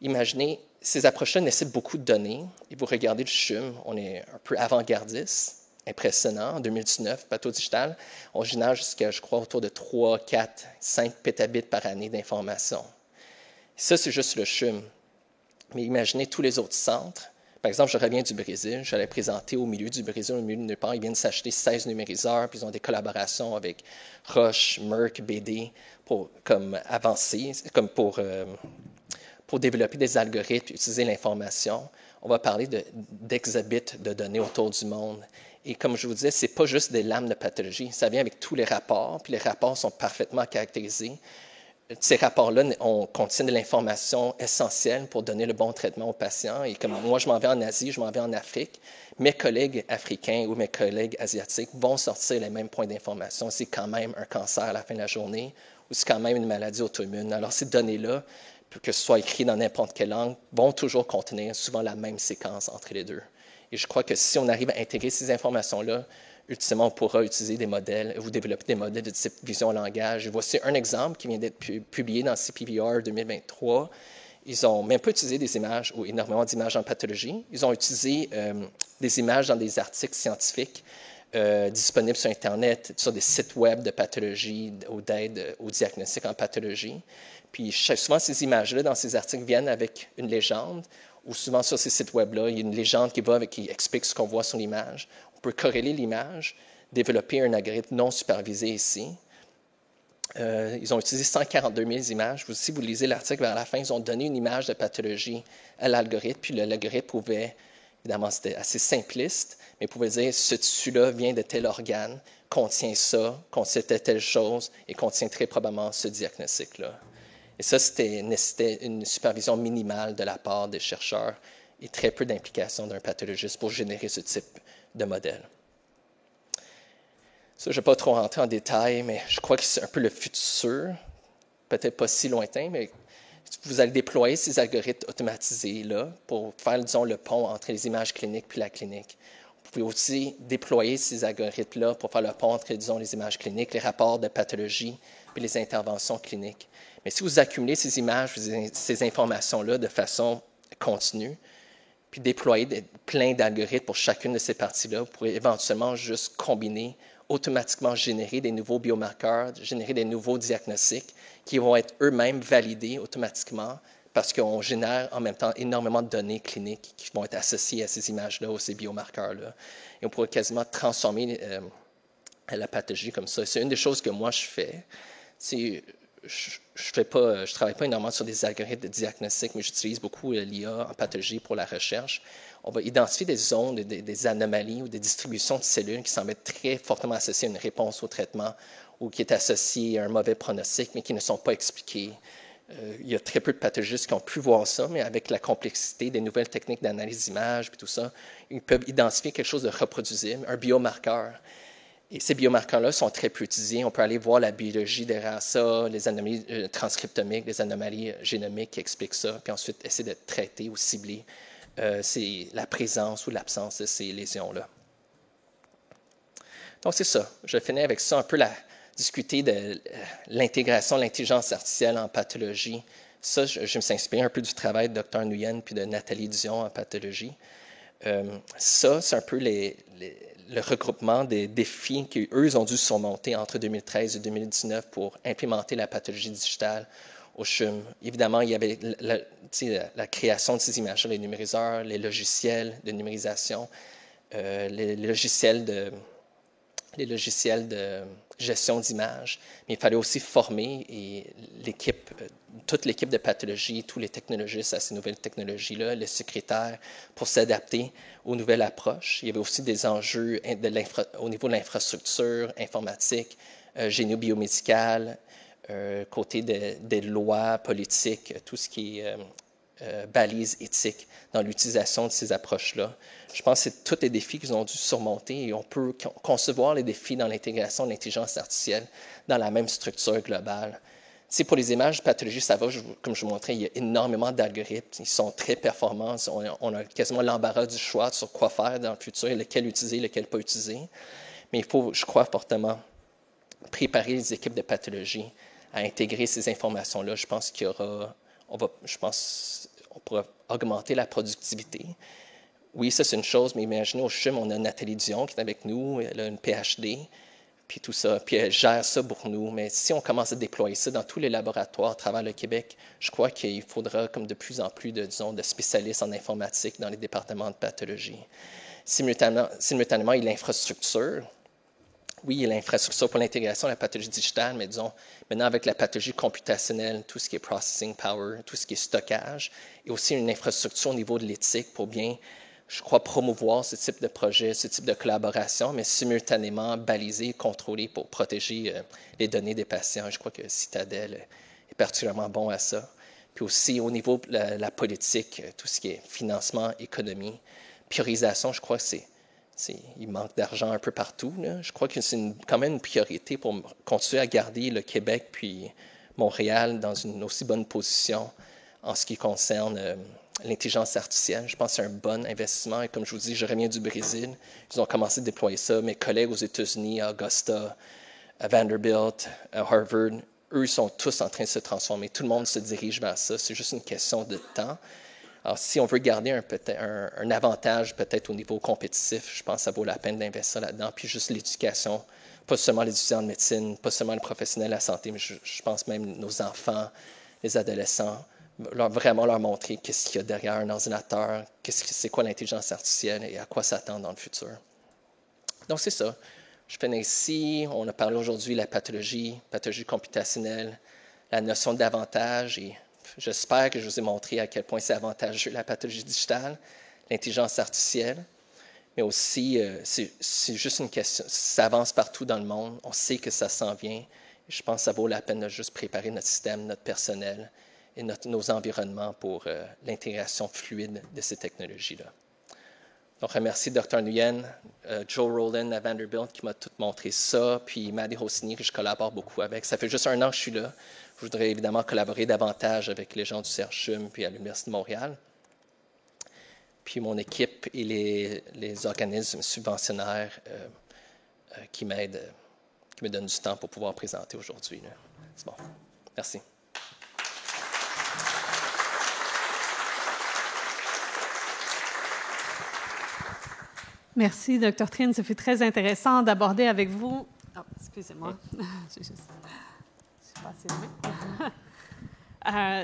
Imaginez, ces approches-là nécessitent beaucoup de données. Et vous regardez le CHUM, on est un peu avant-gardiste, impressionnant. En 2019, Patho Digital, on génère jusqu'à, je crois, autour de 3, 4, 5 pétabits par année d'informations. Ça, c'est juste le CHUM. Mais imaginez tous les autres centres. Par exemple, je reviens du Brésil, j'allais présenter au milieu du Brésil, au milieu de nulle part. Ils viennent s'acheter 16 numériseurs, puis ils ont des collaborations avec Roche, Merck, BD, comme avancer, comme pour développer des algorithmes, utiliser l'information. On va parler d'exabits de données autour du monde. Et comme je vous disais, ce n'est pas juste des lames de pathologie, ça vient avec tous les rapports, puis les rapports sont parfaitement caractérisés. ces rapports-là contiennent de l'information essentielle pour donner le bon traitement aux patients. Et comme moi, je m'en vais en Asie, je m'en vais en Afrique, mes collègues africains ou mes collègues asiatiques vont sortir les mêmes points d'information. C'est quand même un cancer à la fin de la journée ou c'est quand même une maladie auto-immune. Alors, ces données-là, que ce soit écrit dans n'importe quelle langue, vont toujours contenir souvent la même séquence entre les deux. Et je crois que si on arrive à intégrer ces informations-là, ultimement, on pourra utiliser des modèles ou développer des modèles de type vision-langage. Voici un exemple qui vient d'être publié dans CPVR 2023. Ils n'ont même pas utilisé des images ou énormément d'images en pathologie. Ils ont utilisé des images dans des articles scientifiques disponibles sur Internet, sur des sites web de pathologie ou d'aide au diagnostic en pathologie. Puis souvent, ces images-là, dans ces articles, viennent avec une légende, ou souvent sur ces sites web-là, il y a une légende qui explique ce qu'on voit sur l'image. On peut corréler l'image, développer un algorithme non supervisé ici. Ils ont utilisé 142 000 images. Si vous lisez l'article vers la fin, ils ont donné une image de pathologie à l'algorithme, puis l'algorithme pouvait, évidemment c'était assez simpliste, mais pouvait dire ce tissu-là vient de tel organe, contient ça, contient telle chose, et contient très probablement ce diagnostic-là. Et ça, nécessitait une supervision minimale de la part des chercheurs et très peu d'implication d'un pathologiste pour générer ce type de modèle. Ça, je ne vais pas trop rentrer en détail, mais je crois que c'est un peu le futur, peut-être pas si lointain, mais vous allez déployer ces algorithmes automatisés-là pour faire, disons, le pont entre les images cliniques puis la clinique. Vous pouvez aussi déployer ces algorithmes-là pour faire le pont entre, disons, les images cliniques, les rapports de pathologie puis les interventions cliniques. Mais si vous accumulez ces images, ces informations-là de façon continue, puis déployer plein d'algorithmes pour chacune de ces parties-là, vous pourrez éventuellement juste combiner, automatiquement générer des nouveaux biomarqueurs, générer des nouveaux diagnostics qui vont être eux-mêmes validés automatiquement parce qu'on génère en même temps énormément de données cliniques qui vont être associées à ces images-là ou ces biomarqueurs-là. Et on pourrait quasiment transformer la pathologie comme ça. C'est une des choses que moi je fais. Je ne travaille pas énormément sur des algorithmes de diagnostic, mais j'utilise beaucoup l'IA en pathologie pour la recherche. On va identifier des zones, des anomalies ou des distributions de cellules qui semblent être très fortement associées à une réponse au traitement ou qui est associée à un mauvais pronostic, mais qui ne sont pas expliquées. Il y a très peu de pathologistes qui ont pu voir ça, mais avec la complexité des nouvelles techniques d'analyse d'images et tout ça, ils peuvent identifier quelque chose de reproduisible, un biomarqueur. Et ces biomarqueurs-là sont très peu utilisés. On peut aller voir la biologie derrière ça, les anomalies transcriptomiques, les anomalies génomiques qui expliquent ça, puis ensuite essayer de traiter ou cibler c'est la présence ou l'absence de ces lésions-là. Donc, c'est ça. Je finis avec ça, un peu discuter de l'intégration de l'intelligence artificielle en pathologie. Ça, je me suis inspiré un peu du travail de Dr. Nguyen puis de Nathalie Dion en pathologie. Ça, c'est un peu le regroupement des défis qu'eux ont dû surmonter entre 2013 et 2019 pour implémenter la pathologie digitale au CHUM. Évidemment, il y avait la création de ces images, les numériseurs, les logiciels de numérisation, les logiciels de gestion d'images, mais il fallait aussi former toute l'équipe de pathologie, tous les technologistes à ces nouvelles technologies-là, les secrétaires, pour s'adapter aux nouvelles approches. Il y avait aussi des enjeux au niveau de l'infrastructure informatique, génobiomédicale, côté des lois politiques, tout ce qui est balises éthiques dans l'utilisation de ces approches-là. Je pense que c'est tous les défis qu'ils ont dû surmonter et on peut concevoir les défis dans l'intégration de l'intelligence artificielle dans la même structure globale. Pour les images de pathologie, ça va, comme je vous montrais, il y a énormément d'algorithmes. Ils sont très performants. On a quasiment l'embarras du choix sur quoi faire dans le futur, lequel utiliser, lequel pas utiliser. Mais il faut, je crois fortement, préparer les équipes de pathologie à intégrer ces informations-là. Je pense on pourra augmenter la productivité. Oui, ça c'est une chose, mais imaginez au CHUM, on a Nathalie Dion qui est avec nous, elle a une PhD, puis tout ça, puis elle gère ça pour nous. Mais si on commence à déployer ça dans tous les laboratoires à travers le Québec, je crois qu'il faudra comme de plus en plus de spécialistes en informatique dans les départements de pathologie. Simultanément, il y a l'infrastructure. Oui, il y a l'infrastructure pour l'intégration de la pathologie digitale, mais disons, maintenant avec la pathologie computationnelle, tout ce qui est processing power, tout ce qui est stockage, et aussi une infrastructure au niveau de l'éthique pour bien, je crois, promouvoir ce type de projet, ce type de collaboration, mais simultanément baliser, contrôler pour protéger les données des patients. Je crois que Citadel est particulièrement bon à ça. Puis aussi, au niveau de la politique, tout ce qui est financement, économie, priorisation, je crois que il manque d'argent un peu partout, là. Je crois que c'est quand même une priorité pour continuer à garder le Québec puis Montréal dans une aussi bonne position en ce qui concerne l'intelligence artificielle. Je pense que c'est un bon investissement. Et comme je vous dis, je reviens du Brésil. Ils ont commencé à déployer ça. Mes collègues aux États-Unis, à Augusta, à Vanderbilt, à Harvard, eux sont tous en train de se transformer. Tout le monde se dirige vers ça. C'est juste une question de temps. Alors, si on veut garder un avantage peut-être au niveau compétitif, je pense que ça vaut la peine d'investir là-dedans. Puis juste l'éducation, pas seulement les étudiants de médecine, pas seulement les professionnels de la santé, mais je pense même nos enfants, les adolescents, vraiment leur montrer qu'est-ce qu'il y a derrière un ordinateur, c'est quoi l'intelligence artificielle et à quoi s'attendre dans le futur. Donc, c'est ça. Je finis ici. On a parlé aujourd'hui de la pathologie computationnelle, la notion d'avantage et j'espère que je vous ai montré à quel point c'est avantageux la pathologie digitale, l'intelligence artificielle, mais aussi, c'est juste une question, ça avance partout dans le monde, on sait que ça s'en vient, et je pense que ça vaut la peine de juste préparer notre système, notre personnel et nos environnements pour l'intégration fluide de ces technologies-là. Donc, remercie Dr. Nguyen, Joe Rowland à Vanderbilt qui m'a tout montré ça, puis Maddie Rossini que je collabore beaucoup avec. Ça fait juste 1 an que je suis là. Je voudrais évidemment collaborer davantage avec les gens du CERCHUM puis à l'Université de Montréal. Puis mon équipe et les organismes subventionnaires qui m'aident, qui me donnent du temps pour pouvoir présenter aujourd'hui. C'est bon. Merci. Merci, Dr. Trine. Ça fut très intéressant d'aborder avec vous. Oh, excusez-moi.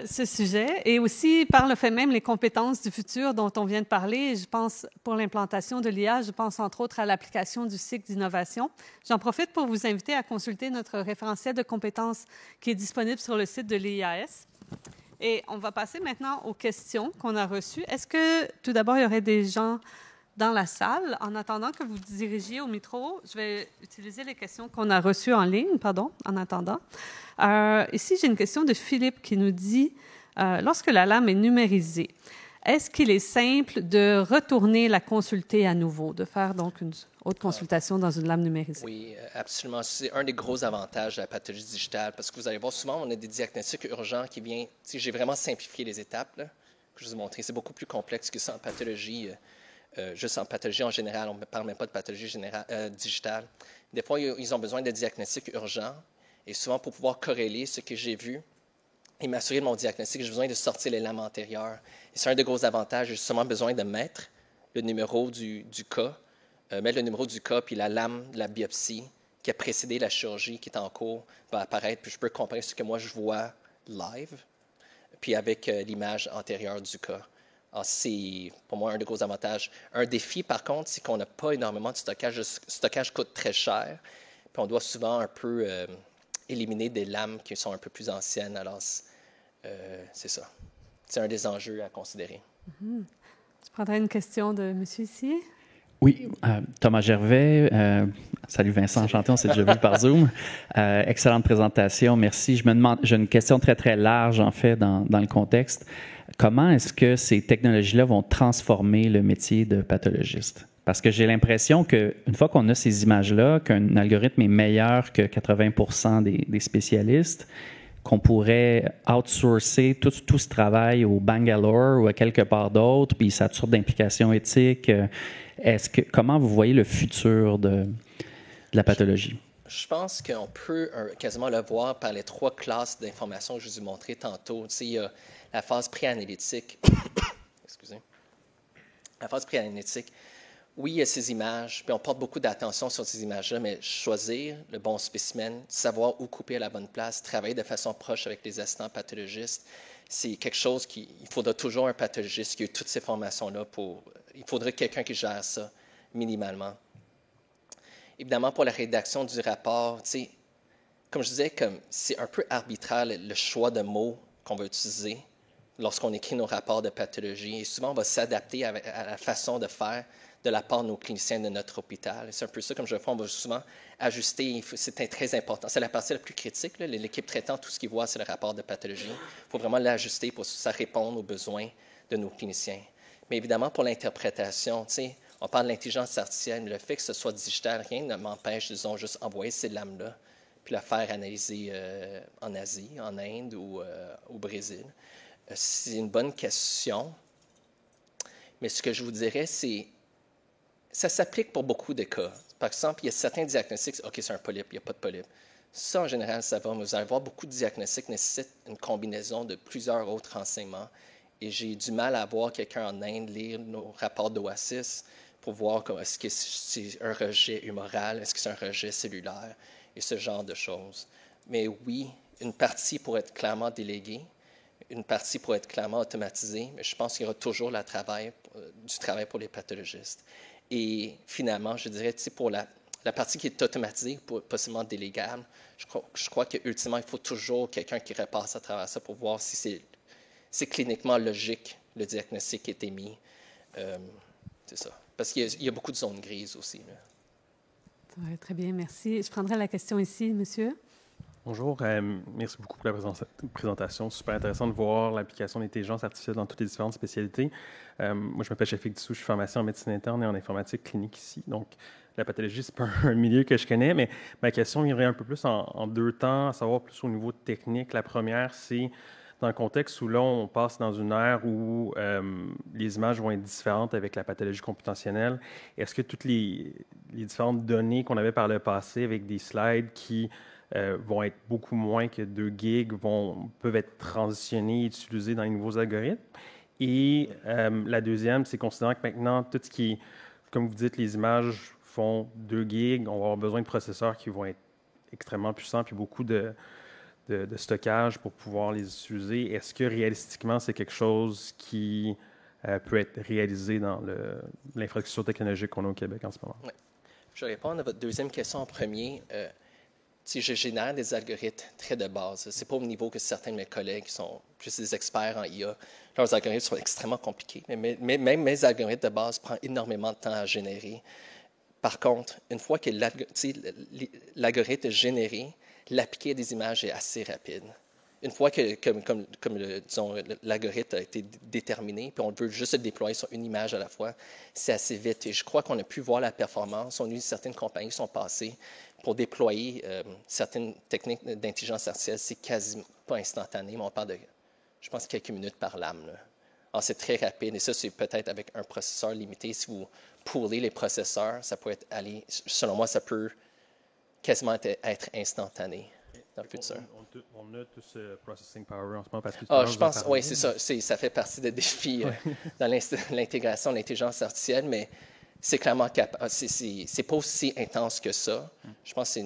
Ce sujet et aussi par le fait même les compétences du futur dont on vient de parler. Je pense pour l'implantation de l'IA, je pense entre autres à l'application du cycle d'innovation. J'en profite pour vous inviter à consulter notre référentiel de compétences qui est disponible sur le site de l'IAS. Et on va passer maintenant aux questions qu'on a reçues. Est-ce que tout d'abord il y aurait des gens dans la salle? En attendant que vous dirigiez au micro, je vais utiliser les questions qu'on a reçues en ligne, en attendant. Ici, j'ai une question de Philippe qui nous dit, lorsque la lame est numérisée, est-ce qu'il est simple de retourner la consulter à nouveau, de faire donc une autre consultation dans une lame numérisée? Oui, absolument. C'est un des gros avantages de la pathologie digitale parce que vous allez voir, souvent, on a des diagnostics urgents qui viennent... J'ai vraiment simplifié les étapes là, que je vous ai montrées. C'est beaucoup plus complexe que ça en pathologie. Juste en pathologie en général, on ne parle même pas de pathologie digitale. Des fois, ils ont besoin de diagnostics urgents et souvent, pour pouvoir corréler ce que j'ai vu et m'assurer de mon diagnostic, j'ai besoin de sortir les lames antérieures. Et c'est un des gros avantages. J'ai justement besoin de mettre le numéro du cas, mettre le numéro du cas, puis la lame de la biopsie qui a précédé la chirurgie qui est en cours va apparaître, puis je peux comparer ce que moi je vois live, puis avec l'image antérieure du cas. Alors, c'est pour moi un des gros avantages. Un défi, par contre, c'est qu'on n'a pas énormément de stockage. Le stockage coûte très cher, puis on doit souvent un peu éliminer des lames qui sont un peu plus anciennes. Alors, c'est ça. C'est un des enjeux à considérer. Mm-hmm. Je prendrais une question de monsieur ici. Oui, Thomas Gervais. Salut Vincent, enchanté, on s'est déjà vu par Zoom. Excellente présentation, merci. Je me demande, j'ai une question très, très large, en fait, dans le contexte. Comment est-ce que ces technologies-là vont transformer le métier de pathologiste? Parce que j'ai l'impression qu'une fois qu'on a ces images-là, qu'un algorithme est meilleur que 80% des spécialistes, qu'on pourrait outsourcer tout ce travail au Bangalore ou à quelque part d'autre, puis ça a toutes sortes d'implications éthiques. Comment vous voyez le futur de la pathologie? Je pense qu'on peut quasiment le voir par les 3 classes d'informations que je vous ai montrées tantôt. Tu sais, il y a la phase pré-analytique. Excusez. La phase pré-analytique. Oui, il y a ces images, puis on porte beaucoup d'attention sur ces images-là, mais choisir le bon spécimen, savoir où couper à la bonne place, travailler de façon proche avec les assistants pathologistes, c'est quelque chose il faudra toujours un pathologiste qui ait toutes ces formations-là il faudrait quelqu'un qui gère ça minimalement. Évidemment, pour la rédaction du rapport, tu sais, comme je disais, c'est un peu arbitraire le choix de mots qu'on va utiliser lorsqu'on écrit nos rapports de pathologie. Et souvent, on va s'adapter à la façon de faire de la part de nos cliniciens de notre hôpital. C'est un peu ça, comme je le fais, on va souvent ajuster. C'est très important. C'est la partie la plus critique. L'équipe traitant, tout ce qu'ils voit, c'est le rapport de pathologie. Il faut vraiment l'ajuster pour que ça réponde aux besoins de nos cliniciens. Mais évidemment, pour l'interprétation, on parle de l'intelligence artificielle, mais le fait que ce soit digital, rien ne m'empêche, disons, juste envoyer ces lames-là, puis la faire analyser en Asie, en Inde ou au Brésil. C'est une bonne question, mais ce que je vous dirais, c'est ça s'applique pour beaucoup de cas. Par exemple, il y a certains diagnostics, OK, c'est un polype, il n'y a pas de polype. Ça, en général, ça va, mais vous allez voir, beaucoup de diagnostics nécessitent une combinaison de plusieurs autres renseignements. Et j'ai du mal à voir quelqu'un en Inde lire nos rapports d'OASIS pour voir est-ce que c'est un rejet humoral, est-ce que c'est un rejet cellulaire, et ce genre de choses. Mais oui, une partie pourrait être clairement déléguée, une partie pourrait être clairement automatisée, mais je pense qu'il y aura toujours du travail pour les pathologistes. Et finalement, je dirais, pour la partie qui est automatisée, possiblement délégable, je crois qu'ultimement, il faut toujours quelqu'un qui repasse à travers ça pour voir si c'est cliniquement logique, le diagnostic qui est émis. C'est ça. Parce qu'il y a beaucoup de zones grises aussi. Là. Ça va très bien, merci. Je prendrai la question ici, monsieur. Bonjour, merci beaucoup pour la présentation. Super intéressant de voir l'application de l'intelligence artificielle dans toutes les différentes spécialités. Moi, je m'appelle Chafik Dissou, je suis pharmacien en médecine interne et en informatique clinique ici. Donc, la pathologie, c'est pas un milieu que je connais, mais ma question irait un peu plus en deux temps, à savoir plus au niveau technique. La première, c'est dans le contexte où là, on passe dans une ère où les images vont être différentes avec la pathologie computationnelle. Est-ce que toutes les différentes données qu'on avait par le passé avec des slides qui vont être beaucoup moins que 2 gigs, peuvent être transitionnés et utilisés dans les nouveaux algorithmes? Et la deuxième, c'est considérant que maintenant, tout ce qui est, comme vous dites, les images font 2 gigs, on va avoir besoin de processeurs qui vont être extrêmement puissants, puis beaucoup de stockage pour pouvoir les utiliser. Est-ce que réalistiquement, c'est quelque chose qui peut être réalisé dans l'infrastructure technologique qu'on a au Québec en ce moment? Oui. Je vais répondre à votre deuxième question en premier. Si je génère des algorithmes très de base, ce n'est pas au niveau que certains de mes collègues qui sont plus des experts en IA. Leurs algorithmes sont extrêmement compliqués, mais même mes algorithmes de base prennent énormément de temps à générer. Par contre, une fois que l'algorithme est généré, l'appliquer à des images est assez rapide. Une fois que, disons, l'algorithme a été déterminé, puis on veut juste le déployer sur une image à la fois, c'est assez vite. Et je crois qu'on a pu voir la performance. On a eu certaines compagnies qui sont passées pour déployer certaines techniques d'intelligence artificielle. C'est quasiment pas instantané, mais on parle de, je pense, quelques minutes par lame. Alors, c'est très rapide. Et ça, c'est peut-être avec un processeur limité. Si vous poolez les processeurs, ça peut aller, selon moi, ça peut quasiment être instantané dans le futur. On a tout ce processing power en ce moment parce que je pense, oui, c'est ça. Ça fait partie des défis dans l'intégration de l'intelligence artificielle, mais c'est clairement capable. C'est pas aussi intense que ça. Je pense que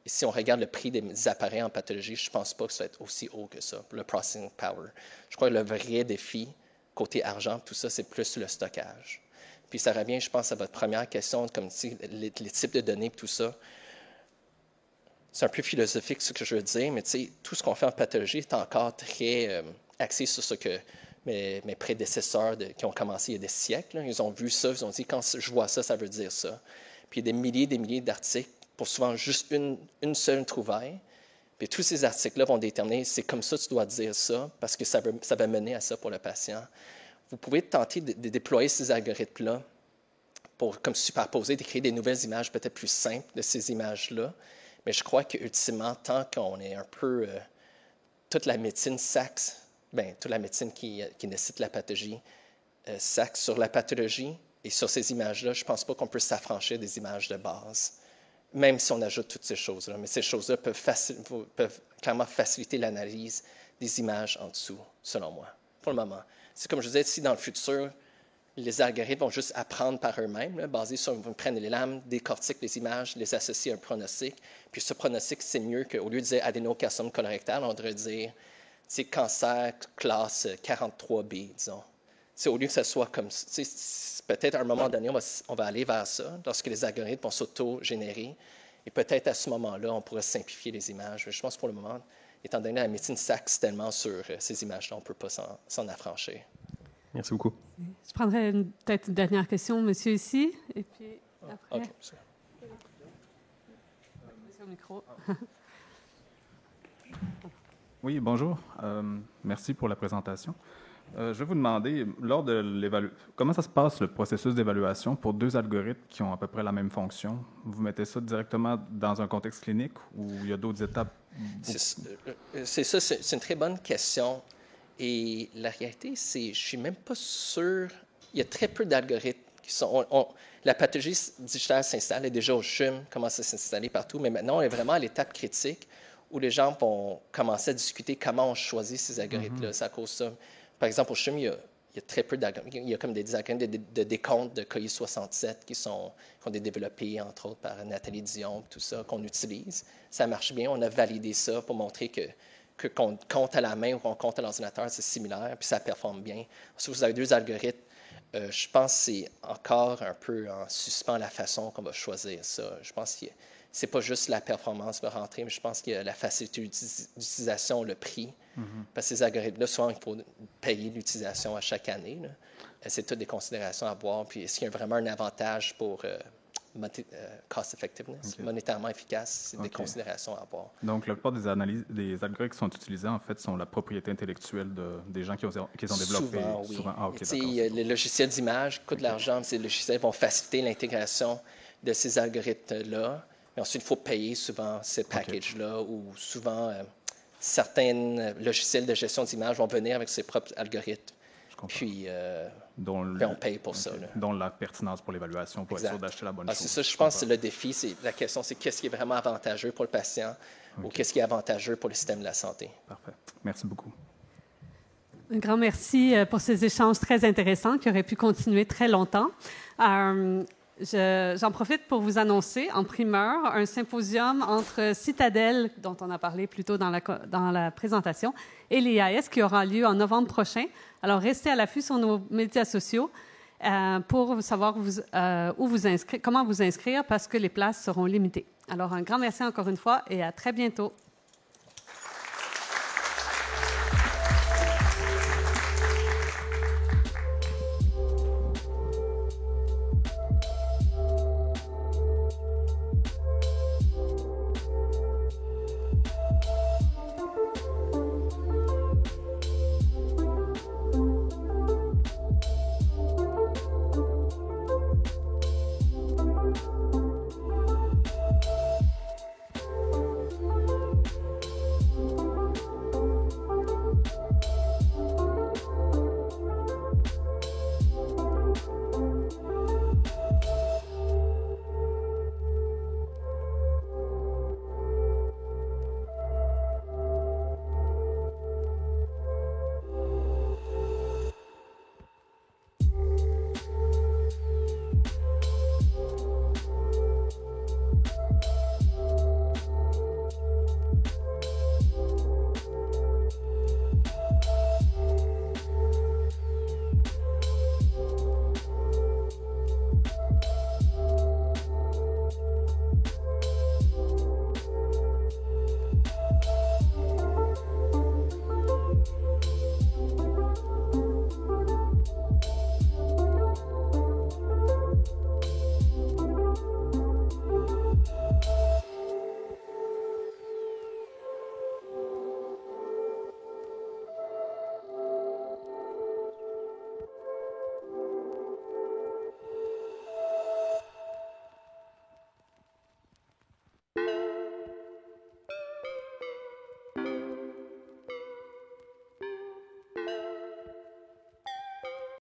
si on regarde le prix des appareils en pathologie, je ne pense pas que ça va être aussi haut que ça, le processing power. Je crois que le vrai défi, côté argent, tout ça, c'est plus le stockage. Puis ça revient, je pense, à votre première question, comme les types de données et tout ça. C'est un peu philosophique ce que je veux dire, mais tout ce qu'on fait en pathologie est encore très axé sur ce que mes prédécesseurs qui ont commencé il y a des siècles, là, ils ont vu ça, ils ont dit, quand je vois ça, ça veut dire ça. Puis il y a des milliers d'articles pour souvent juste une seule trouvaille. Puis tous ces articles-là vont déterminer, c'est comme ça que tu dois dire ça, parce que ça va mener à ça pour le patient. Vous pouvez tenter de déployer ces algorithmes-là pour, comme superposer, de créer des nouvelles images peut-être plus simples de ces images-là. Mais je crois qu'ultimement, tant qu'on est un peu toute la médecine s'axe, toute la médecine qui nécessite la pathologie s'axe sur la pathologie et sur ces images-là, je ne pense pas qu'on peut s'affranchir des images de base, même si on ajoute toutes ces choses-là. Mais ces choses-là peuvent clairement faciliter l'analyse des images en dessous, selon moi, pour le moment. C'est comme je disais, si dans le futur, les algorithmes vont juste apprendre par eux-mêmes, basés sur, ils prennent les lames, décortiquent les images, les associent à un pronostic. Puis ce pronostic, c'est mieux qu'au lieu de dire adénocarcinome colorectal, on devrait dire cancer classe 43B, disons. Au lieu que ce soit comme ça, peut-être à un moment donné, on va aller vers ça, lorsque les algorithmes vont s'auto-générer. Et peut-être à ce moment-là, on pourrait simplifier les images. Je pense pour le moment, étant donné que la médecine s'axe tellement sur ces images-là, on ne peut pas s'en affranchir. Merci beaucoup. Je prendrais peut-être une dernière question, monsieur ici, et puis après. OK. Monsieur au micro. Oui, bonjour. Merci pour la présentation. Je vais vous demander, comment ça se passe le processus d'évaluation pour deux algorithmes qui ont à peu près la même fonction? Vous mettez ça directement dans un contexte clinique ou il y a d'autres étapes? C'est ça, c'est une très bonne question. Et la réalité, c'est, je suis même pas sûr, il y a très peu d'algorithmes qui sont... la pathologie digitale s'installe, elle est déjà au CHUM, commence à s'installer partout, mais maintenant, on est vraiment à l'étape critique où les gens vont commencer à discuter comment on choisit ces algorithmes-là. C'est à cause de ça. Par exemple, au CHUM, il y a très peu d'algorithmes. Il y a comme des algorithmes de décompte de COI67 qui ont été développés, entre autres, par Nathalie Dion, tout ça, qu'on utilise. Ça marche bien. On a validé ça pour montrer qu'on compte à la main ou qu'on compte à l'ordinateur, c'est similaire, puis ça performe bien. Si vous avez deux algorithmes, je pense que c'est encore un peu en suspens la façon qu'on va choisir ça. Je pense que c'est pas juste la performance qui va rentrer, mais je pense qu'il y a la facilité d'utilisation, le prix. Parce que ces algorithmes-là, souvent, il faut payer l'utilisation à chaque année. C'est toutes des considérations à avoir. Puis, est-ce qu'il y a vraiment un avantage pour cost effectiveness, monétairement efficace? C'est des considérations à avoir. Donc, la plupart des algorithmes qui sont utilisés, en fait, sont la propriété intellectuelle des gens qui ont développé. Souvent, oui. Ah, OK, les logiciels d'image coûtent de l'argent, mais ces logiciels vont faciliter l'intégration de ces algorithmes-là. Mais ensuite, il faut payer souvent ces packages-là ou souvent, certains logiciels de gestion d'image vont venir avec ses propres algorithmes. Puis, on paye pour ça. Dont la pertinence pour l'évaluation, pour être sûr d'acheter la bonne chose. C'est ça, je pense que c'est le défi. La question, c'est qu'est-ce qui est vraiment avantageux pour le patient ou qu'est-ce qui est avantageux pour le système de la santé. Parfait. Merci beaucoup. Un grand merci pour ces échanges très intéressants qui auraient pu continuer très longtemps. J'en profite pour vous annoncer en primeur un symposium entre Citadel, dont on a parlé plus tôt dans la présentation, et l'IAS qui aura lieu en novembre prochain. Alors, restez à l'affût sur nos médias sociaux pour savoir comment vous inscrire parce que les places seront limitées. Alors, un grand merci encore une fois et à très bientôt.